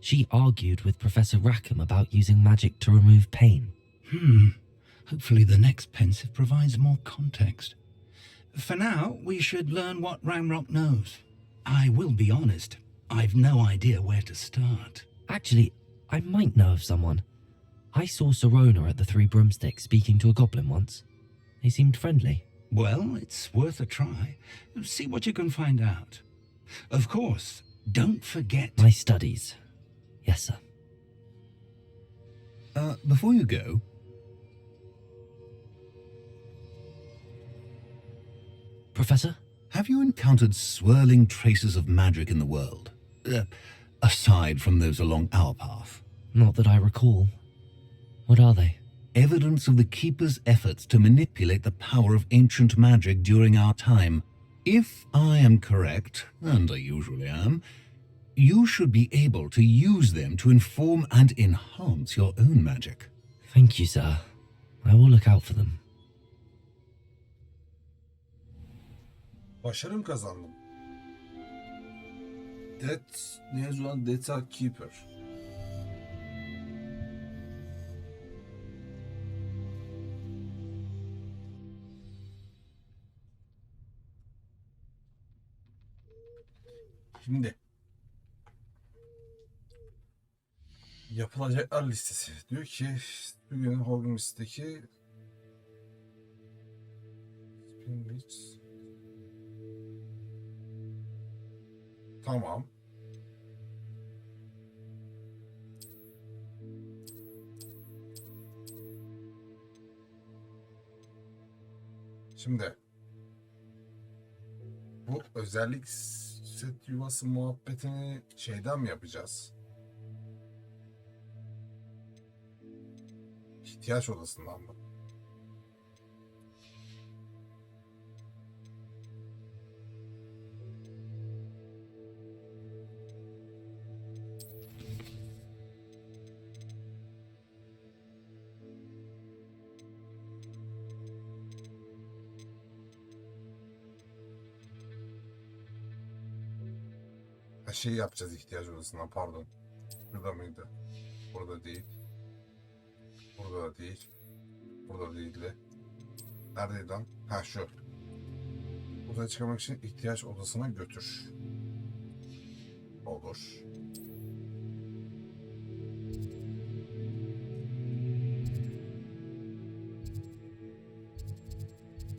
F: she argued with Professor Rackham about using magic to remove pain?
E: Hopefully the next Pensive provides more context. For now, we should learn what Ramrock knows. I will be honest, I've no idea where to start.
F: Actually, I might know of someone. I saw Serona at the Three Broomsticks speaking to a goblin once. They seemed friendly.
E: Well, it's worth a try. See what you can find out. Of course, don't forget...
F: My studies. Yes, sir.
J: Before you go...
F: Professor?
J: Have you encountered swirling traces of magic in the world? Aside from those along our path?
F: Not that I recall. What are they?
J: Evidence of the Keeper's efforts to manipulate the power of ancient magic during our time. If I am correct, and I usually am, you should be able to use them to inform and enhance your own magic.
F: Thank you, sir. I will look out for them.
A: Başarım kazandım. Ne yazıyor? Data Keeper. Şimdi yapılacaklar listesi. Diyor ki bugün Hogwarts'taki tamam. Şimdi bu özellik set yuvası muhabbetini şeyden mi yapacağız? İhtiyaç odasından mı? Şey yapacağız ihtiyaç odasından, pardon. Burada mıydı? Burada değil. Burada da değil. Burada da değil de. Neredeydi lan? Ha şu. Uzaya çıkmak için ihtiyaç odasına götür. Olur.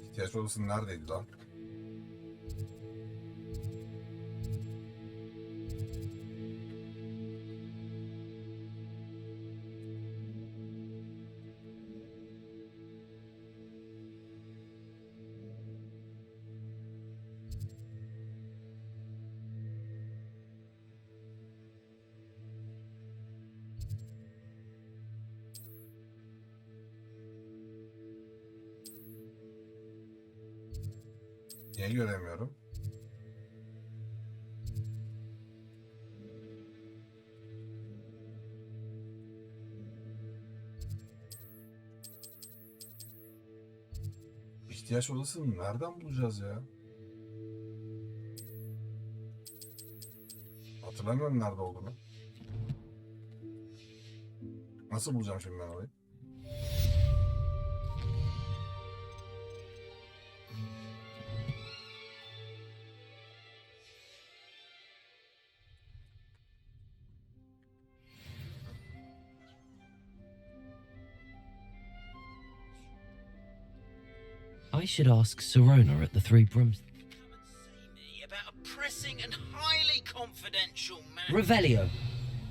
A: İhtiyaç odası neredeydi lan? Niye göremiyorum? İhtiyaç odasını nereden bulacağız ya? Hatırlamıyorum nerede olduğunu. Nasıl bulacağım şimdi ben orayı?
F: I should ask Sirona at the Three Brooms.
E: About a pressing and highly confidential matter.
F: Revelio.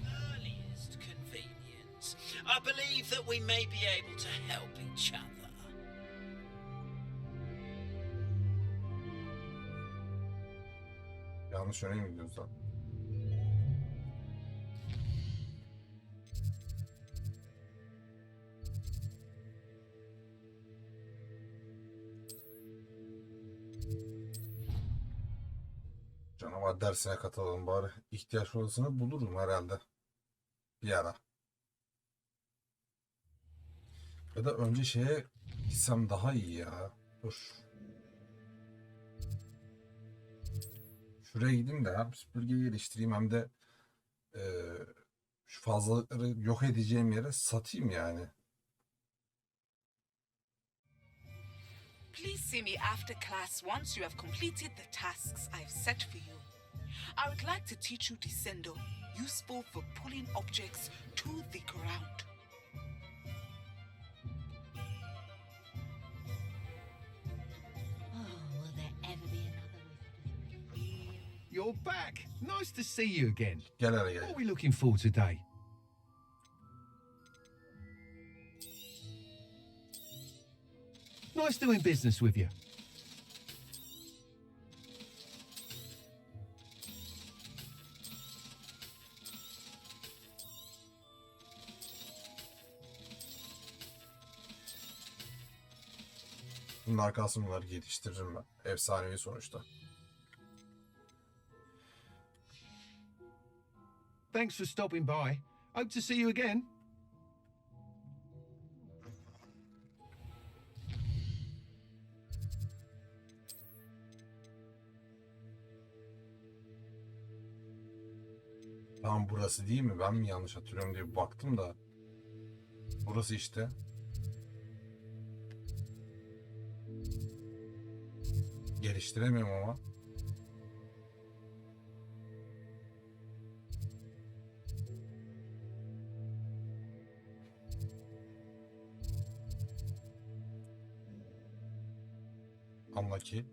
E: Earliest convenience. I believe that we may be able to help each other.
A: Yanlış yöne mi gidiyoruz lan? Canavar dersine katılalım bari. İhtiyaç odasını bulurum herhalde. Bir ara. Ya da önce şeye gitsem daha iyi ya. Dur. Şuraya gideyim de hem süpürgeyi geliştireyim hem de şu fazlalıkları yok edeceğim yere satayım yani.
M: Please see me after class once you have completed the tasks I've set for you. I would like to teach you Descendo, useful for pulling objects to the ground.
C: Oh, will there ever be another wizard?
H: You're back. Nice to see you again.
A: Gel hele
H: What
A: gel.
H: are we looking for today? Nice doing business with you.
A: Bunun arkasını bunları geliştiririm ben. Efsanevi sonuçta.
H: Thanks for stopping by. Hope to see you again.
A: Tamam burası değil mi? Ben mi yanlış hatırlıyorum diye bir baktım da. Burası işte. Geliştiremiyorum ama. Unlucky.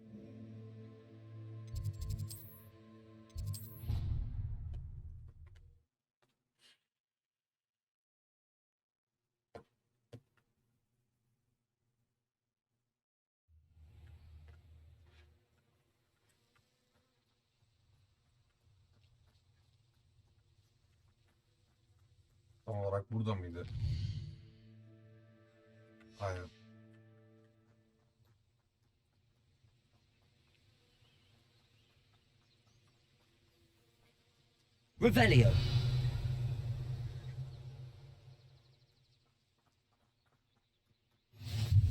A: Tam olarak burada mıydı? Aynen.
F: Revelio.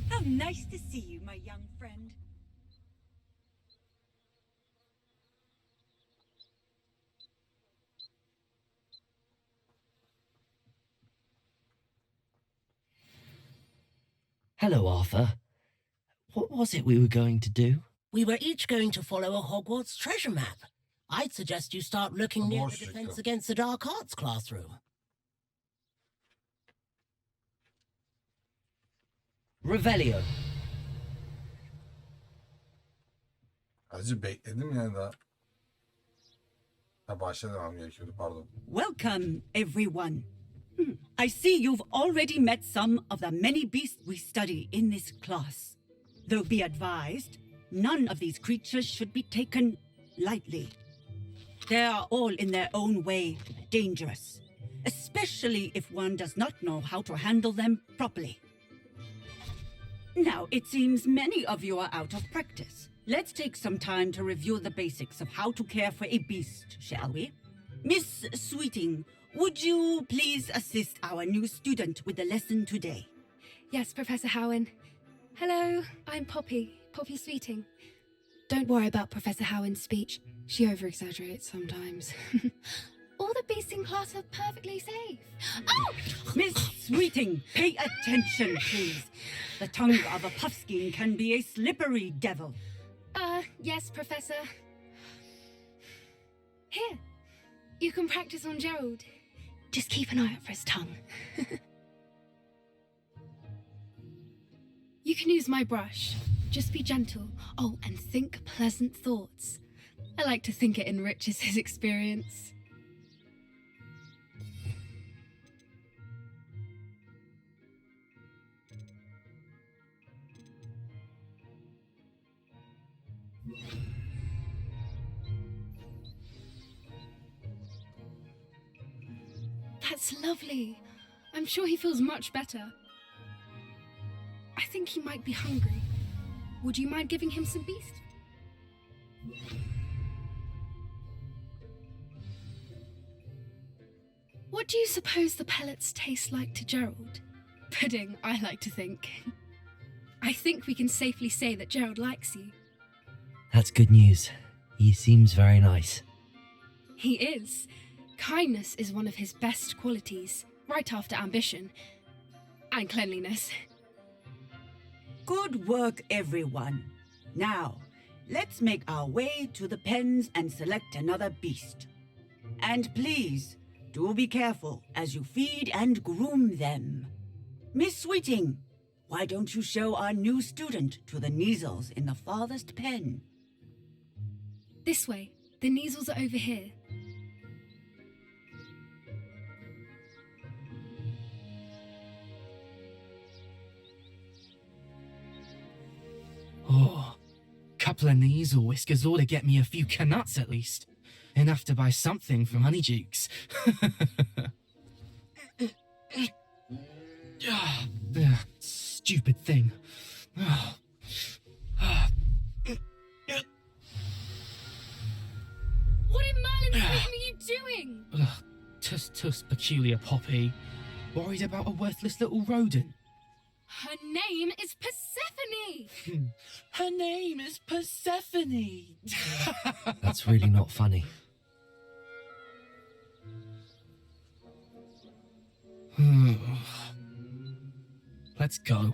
I: How nice to see you, my young friend.
F: Hello, Arthur. What was it we were going to do?
N: We were each going to follow a Hogwarts treasure map. I'd suggest you start looking near the Defense Against the Dark Arts classroom.
F: Revelio.
A: Acı bekledim yani daha. Ha başta demem gerekiyordu pardon.
I: Welcome, everyone. I see you've already met some of the many beasts we study in this class. Though be advised, none of these creatures should be taken lightly. They are all in their own way dangerous, especially if one does not know how to handle them properly. Now, it seems many of you are out of practice. Let's take some time to review the basics of how to care for a beast, shall we? Miss Sweeting, would you please assist our new student with the lesson today?
O: Yes, Professor Howen. Hello, I'm Poppy Sweeting. Don't worry about Professor Howen's speech. She over-exaggerates sometimes. All the beasts in class are perfectly safe. Oh!
I: Miss Sweeting, pay attention, please. The tongue of a puffskein can be a slippery devil.
O: Yes, Professor. Here, you can practice on Gerald. Just keep an eye out for his tongue. You can use my brush. Just be gentle. Oh, and think pleasant thoughts. I like to think it enriches his experience. That's lovely. I'm sure he feels much better. I think he might be hungry. Would you mind giving him some beast? What do you suppose the pellets taste like to Gerald? Pudding, I like to think. I think we can safely say that Gerald likes you.
F: That's good news. He seems very nice.
O: He is. Kindness is one of his best qualities, right after ambition and cleanliness.
I: Good work, everyone. Now, let's make our way to the pens and select another beast. And please, do be careful as you feed and groom them. Miss Sweeting, why don't you show our new student to the Neasels in the farthest pen?
O: This way. The Neasels are over here.
P: Oh, couple of Neasel whiskers ought to get me a few canuts at least. Enough to buy something from Honeydukes. Stupid thing.
O: What in Merlin's name are you doing?
P: Tuss, peculiar Poppy. Worried about a worthless little rodent.
O: Her name is Persephone!
P: Her name is Persephone!
F: That's really not funny.
P: Let's go.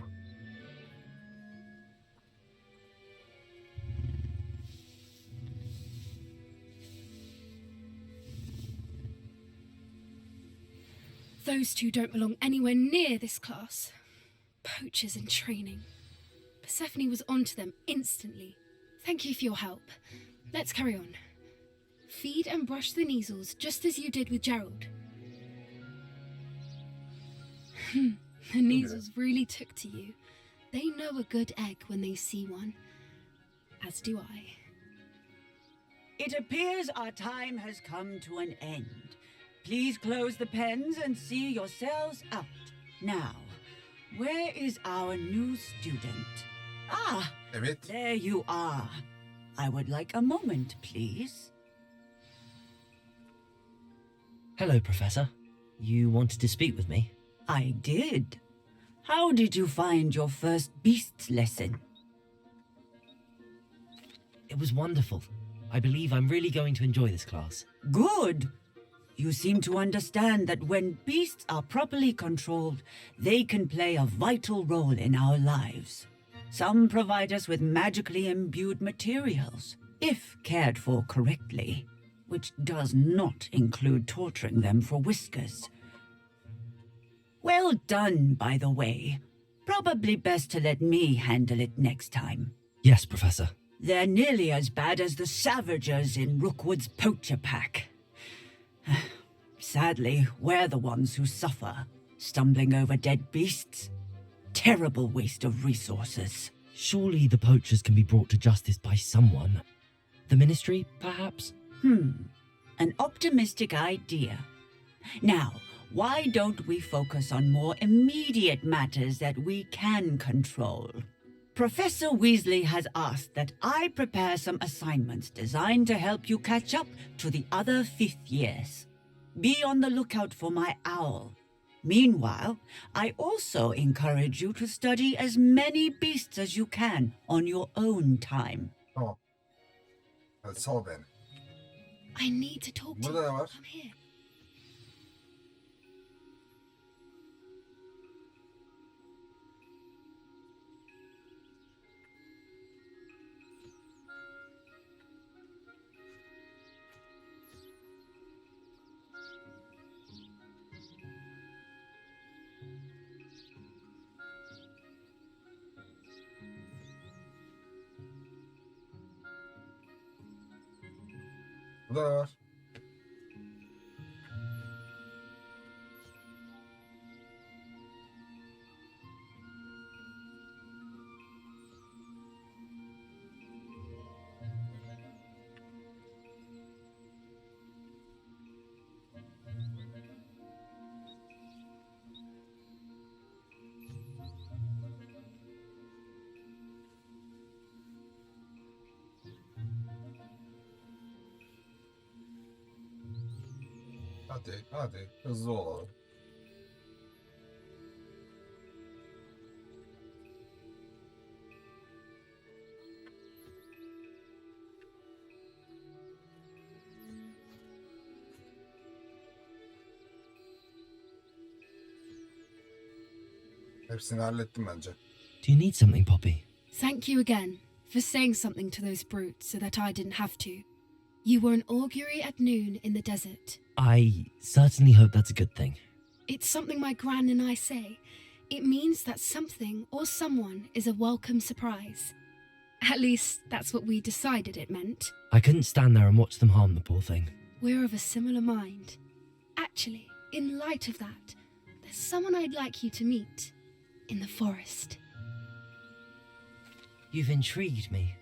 O: Those two don't belong anywhere near this class. Poachers in training. Persephone was onto them instantly. Thank you for your help. Let's carry on. Feed and brush the Neasels just as you did with Gerald. The Neasels really took to you. They know a good egg when they see one. As do I.
I: It appears our time has come to an end. Please close the pens and see yourselves out. Now, where is our new student? Ah,
A: evet.
I: There you are. I would like a moment, please.
F: Hello, Professor. You wanted to speak with me?
I: I did. How did you find your first beasts lesson?
F: It was wonderful. I believe I'm really going to enjoy this class.
I: Good. You seem to understand that when beasts are properly controlled, they can play a vital role in our lives. Some provide us with magically imbued materials, if cared for correctly, which does not include torturing them for whiskers. Well done, by the way. Probably best to let me handle it next time.
F: Yes, Professor.
I: They're nearly as bad as the Savagers in Rookwood's poacher pack. Sadly, we're the ones who suffer, stumbling over dead beasts. Terrible waste of resources.
F: Surely the poachers can be brought to justice by someone. The Ministry, perhaps?
I: An optimistic idea. Now, why don't we focus on more immediate matters that we can control? Professor Weasley has asked that I prepare some assignments designed to help you catch up to the other 5th years. Be on the lookout for my owl. Meanwhile, I also encourage you to study as many beasts as you can on your own time.
A: Tamam. Hadi sal beni.
O: I need to talk to
A: Burada ne
O: you.
A: var?
O: Come here.
A: Burada ne var? Hadi hızlı olalım. Hepsini hallettim bence.
F: Do you need something, Poppy?
O: Thank you again for saying something to those brutes so that I didn't have to. You were an augury at noon in the desert.
F: I certainly hope that's a good thing.
O: It's something my gran and I say. It means that something or someone is a welcome surprise. At least, that's what we decided it meant.
F: I couldn't stand there and watch them harm the poor thing.
O: We're of a similar mind. Actually, in light of that, there's someone I'd like you to meet. In the forest.
F: You've intrigued me.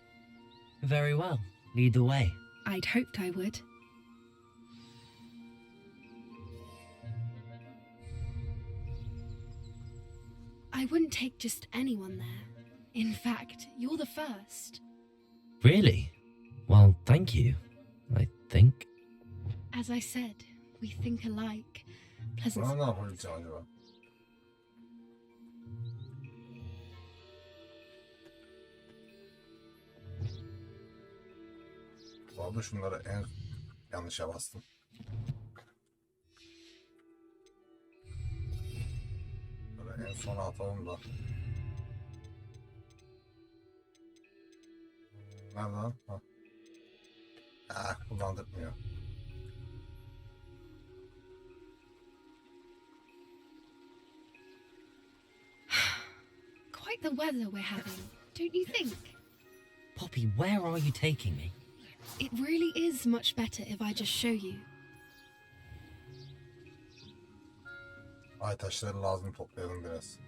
F: Very well. Lead the way.
O: I'd hoped I would. I wouldn't take just anyone there. In fact, you're the first.
F: Really? Well, thank you, I think.
O: As I said, we think alike. Pleasant.
A: Bana ne yapabileceğim acaba? Bu arada şunları en yanlışa bastım. Böyle en sona atalım da. Nereden? Ha. Kullandırmıyor.
O: Quite the weather we're having, don't you think?
F: Poppy, where are you taking me?
O: It really is much better if I just show you.
A: Ay taşları lazım, toplayalım biraz.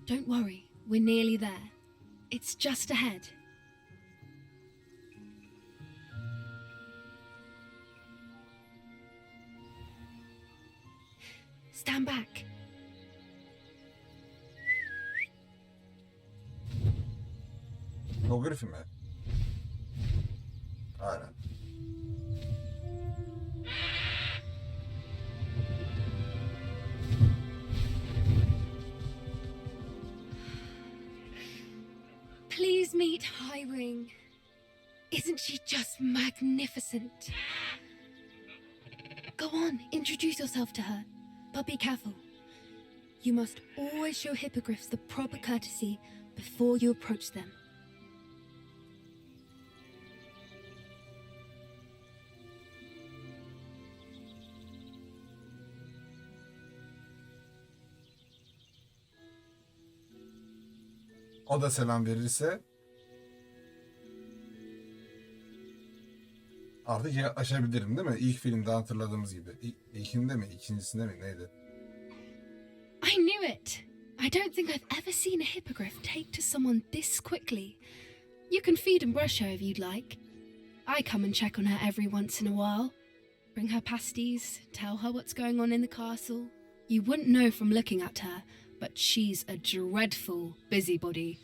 O: Don't worry, we're nearly there. It's just ahead. Stand back.
A: O Griffin mi? Aynen.
O: Please meet Highwing. Isn't she just magnificent? Go on, introduce yourself to her. But be careful. You must always show hippogriffs the proper courtesy before you approach them.
A: O da selam verirse artık yaklaşabilirim değil mi? İlk filmde hatırladığımız gibi. İlkinde mi? İkincisinde mi? Neydi?
O: I knew it! I don't think I've ever seen a hippogriff take to someone this quickly. You can feed and brush her if you'd like. I come and check on her every once in a while. Bring her pasties, tell her what's going on in the castle. You wouldn't know from looking at her, but she's a dreadful busybody.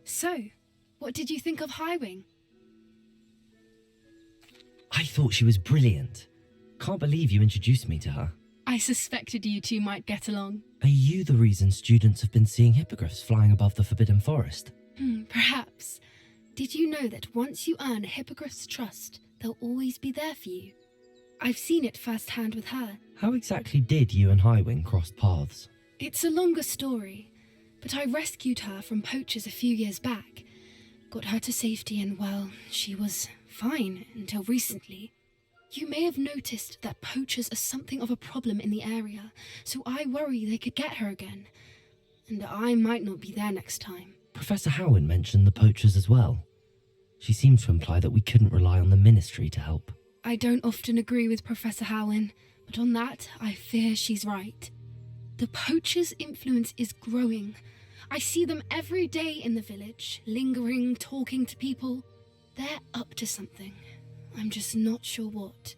O: So, what did you think of Highwing?
F: I thought she was brilliant. Can't believe you introduced me to her.
O: I suspected you two might get along.
F: Are you the reason students have been seeing hippogriffs flying above the Forbidden Forest?
O: Perhaps. Did you know that once you earn a hippogriff's trust, they'll always be there for you? I've seen it firsthand with her.
F: How exactly did you and Highwing cross paths?
O: It's a longer story, but I rescued her from poachers a few years back. Got her to safety and, well, she was fine until recently. You may have noticed that poachers are something of a problem in the area, so I worry they could get her again. And I might not be there next time.
F: Professor Howin mentioned the poachers as well. She seemed to imply that we couldn't rely on the Ministry to help.
O: I don't often agree with Professor Howin, but on that, I fear she's right. The poachers' influence is growing. I see them every day in the village, lingering, talking to people. They're up to something. I'm just not sure what.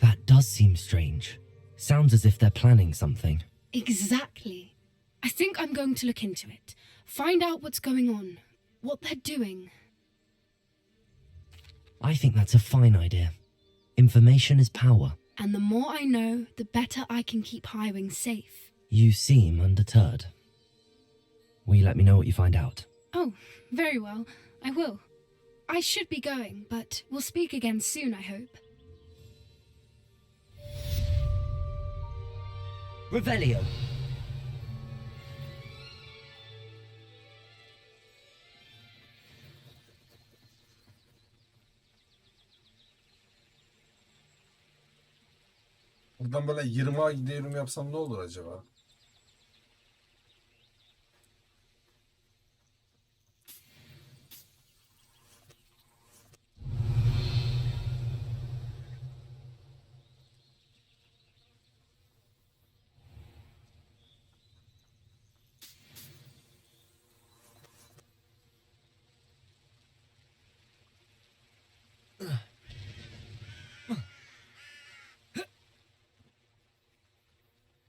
F: That does seem strange. Sounds as if they're planning something.
O: Exactly. I think I'm going to look into it. Find out what's going on, what they're doing.
F: I think that's a fine idea. Information is power.
O: And the more I know, the better I can keep Highwing safe.
F: You seem undeterred. Will you let me know what you find out?
O: Oh, very well. I will. I should be going, but we'll speak again soon, I hope.
F: Revelio.
A: Buradan böyle 20'a gidiyorum yapsam ne olur acaba?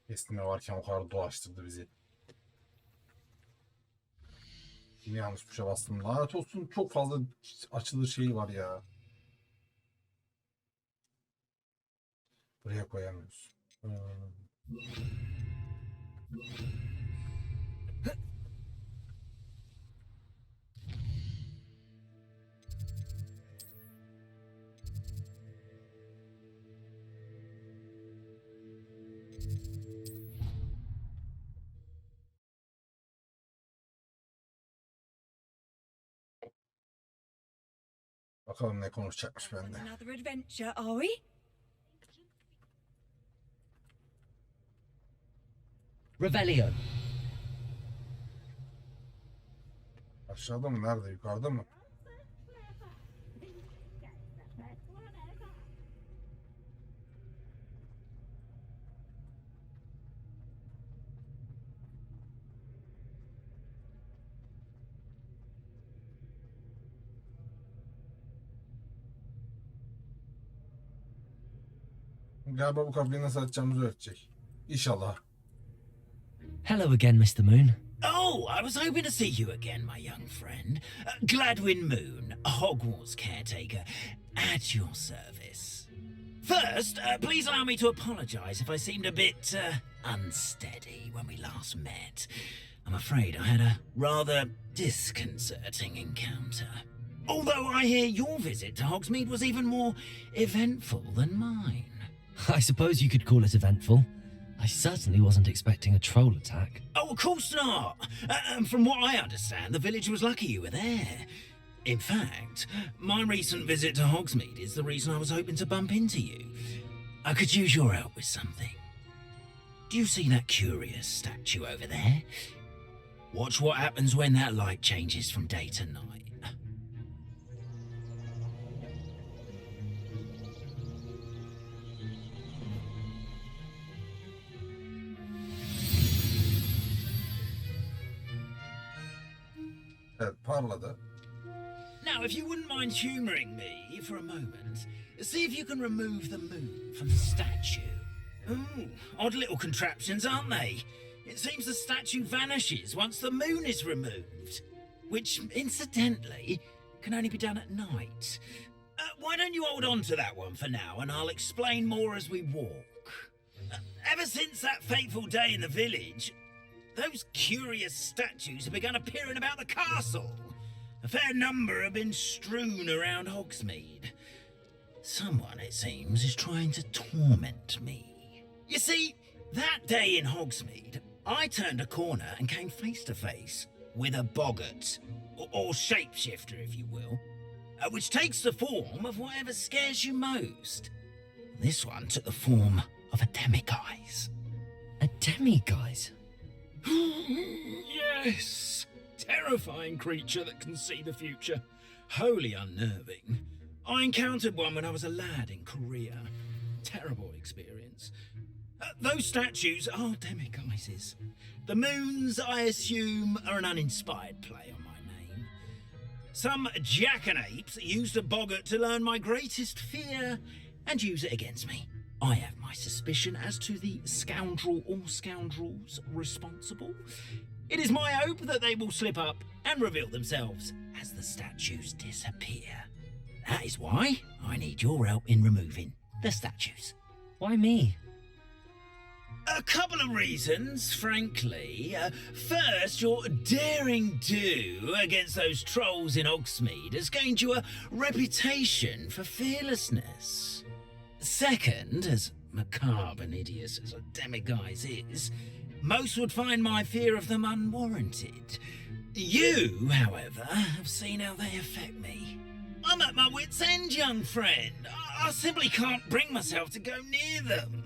A: Kestirme varken o kadar dolaştırdı bizi. Yine yanlış tuşa bastım. Lanet olsun, çok fazla açılır şeyi var ya. Buraya koyamıyoruz. Bakalım ne konuşacakmış bende.
I: Another adventure, are we?
F: Revelio.
A: Aşağıda mı? Nerede? Yukarıda mı? Galiba bu kapıyı nasıl açacağımızı öğretecek. İnşallah.
F: Hello again, Mr. Moon.
Q: Oh, I was hoping to see you again, my young friend. Gladwin Moon, Hogwarts caretaker, at your service. First, please allow me to apologise if I seemed a bit unsteady when we last met. I'm afraid I had a rather disconcerting encounter. Although I hear your visit to Hogsmeade was even more eventful than mine.
F: I suppose you could call it eventful. I certainly wasn't expecting a troll attack.
Q: Oh, of course not. From what I understand, the village was lucky you were there. In fact, my recent visit to Hogsmeade is the reason I was hoping to bump into you. I could use your help with something. Do you see that curious statue over there? Watch what happens when that light changes from day to night.
A: Evet, parladı.
Q: Now, if you wouldn't mind humouring me for a moment, see if you can remove the moon from the statue. Ooh, odd little contraptions, aren't they? It seems the statue vanishes once the moon is removed, which, incidentally, can only be done at night. Why don't you hold on to that one for now, and I'll explain more as we walk. Ever since that fateful day in the village, those curious statues have begun appearing about the castle. A fair number have been strewn around Hogsmeade. Someone, it seems, is trying to torment me. You see, that day in Hogsmeade, I turned a corner and came face to face with a boggart, or shapeshifter, if you will, which takes the form of whatever scares you most. This one took the form of a demiguise.
F: A demiguise?
Q: Yes! Terrifying creature that can see the future. Wholly unnerving. I encountered one when I was a lad in Korea. Terrible experience. Those statues are demiguises. The moons, I assume, are an uninspired play on my name. Some jackanapes used a boggart to learn my greatest fear and use it against me. I have my suspicion as to the scoundrel or scoundrels responsible. It is my hope that they will slip up and reveal themselves as the statues disappear. That is why I need your help in removing the statues.
F: Why me?
Q: A couple of reasons, frankly. First, your daring do against those trolls in Hogsmeade has gained you a reputation for fearlessness. Second, as macabre and hideous as a demiguise is, most would find my fear of them unwarranted. You, however, have seen how they affect me. I'm at my wit's end, young friend. I simply can't bring myself to go near them.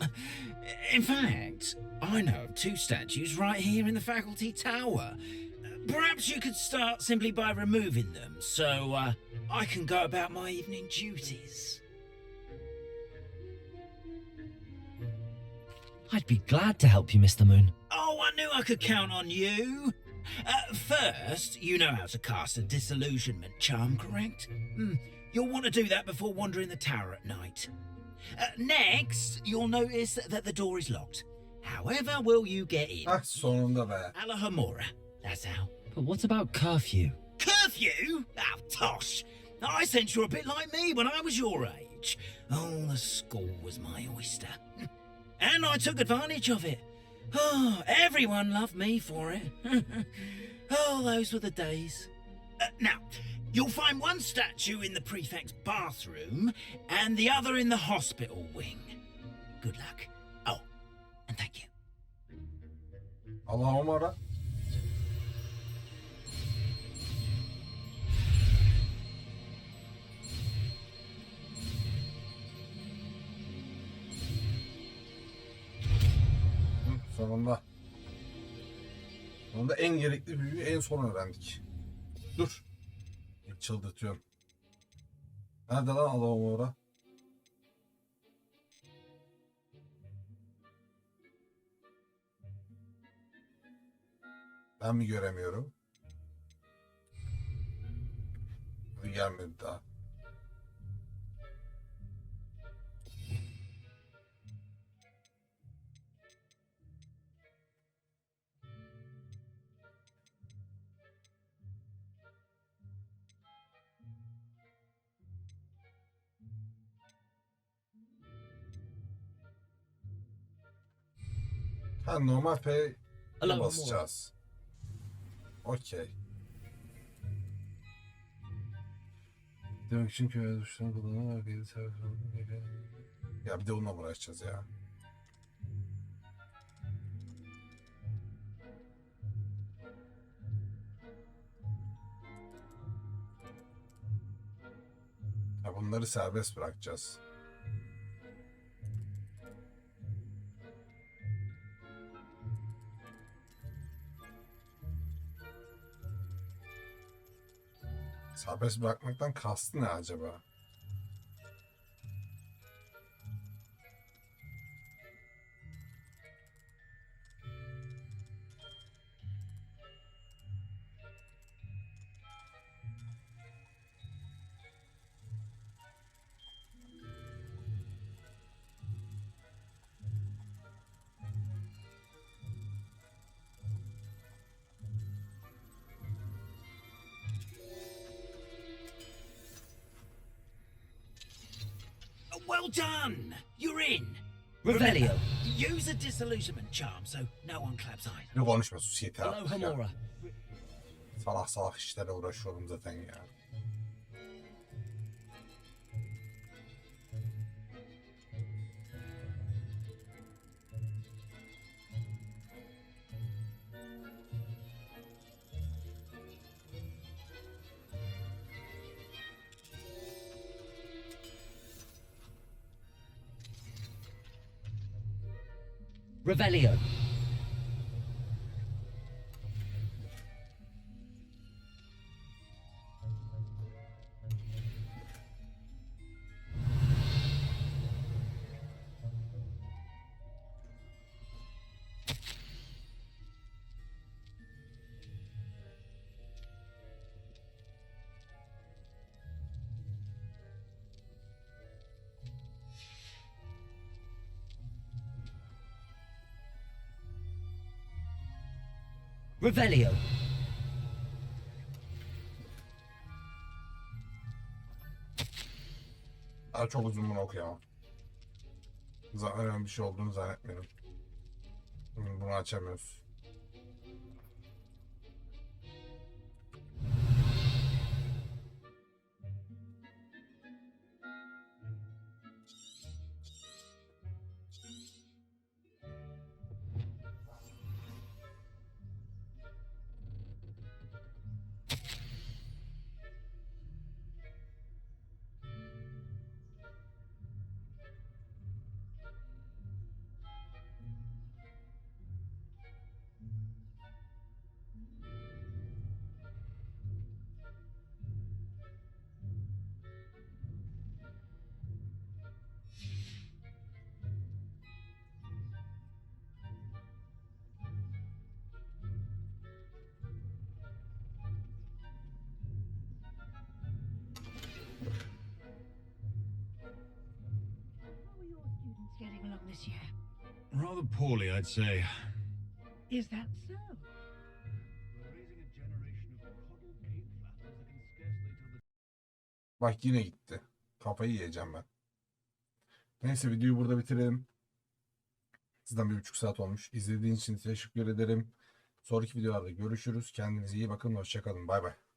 Q: In fact, I know of two statues right here in the faculty tower. Perhaps you could start simply by removing them, so I can go about my evening duties.
F: I'd be glad to help you, Mr. Moon.
Q: Oh, I knew I could count on you. First, you know how to cast a disillusionment charm, correct? You'll want to do that before wandering the tower at night. Next, you'll notice that the door is locked. However will you get in?
A: Sonunda be.
Q: Alahomora, that's how.
F: But what about curfew?
Q: Curfew? Oh, tosh. I sense you're a bit like me when I was your age. Oh, the school was my oyster. And I took advantage of it. Oh, everyone loved me for it. Oh, those were the days. Now, you'll find one statue in the prefect's bathroom and the other in the hospital wing. Good luck. Oh, and thank you.
A: Allah'ım. Sonunda. Sonunda en gerekli büyüyü en son öğrendik. Dur. Çıldırtıyorum. Nerede lan Allah'ım ora? Ben mi göremiyorum? Gelmedi daha. Ha, normal F'ye
F: Hello,
A: basacağız. Okey. Demek için köye duşlarını kullanan herkese telefonu. Ya bir de onunla uğraşacağız ya. Ya bunları serbest bırakacağız. Serbest bırakmaktan kastı ne acaba?
Q: Well done! You're in.
F: Revelio.
Q: Use a disillusionment charm so no one claps either.
A: Ne konuşma, sus yeter
F: Hello,
A: artık ya.
F: Hamora.
A: Salak salak işlerle uğraşıyorum zaten ya.
F: Revelio. Revelio.
A: Daha çok uzun bunu okuyamam. Zaten önemli bir şey olduğunu zannetmiyorum. Bunu açamıyoruz.
N: Getting along this year.
J: Rather poorly, I'd say.
N: Is that so?
A: Bak yine gitti. Kafayı yiyeceğim ben. Neyse videoyu burada bitirelim. Sizden 1,5 saat olmuş. İzlediğiniz için teşekkür ederim. Sonraki videolarda görüşürüz. Kendinize iyi bakın. Hoşça kalın. Bay bay.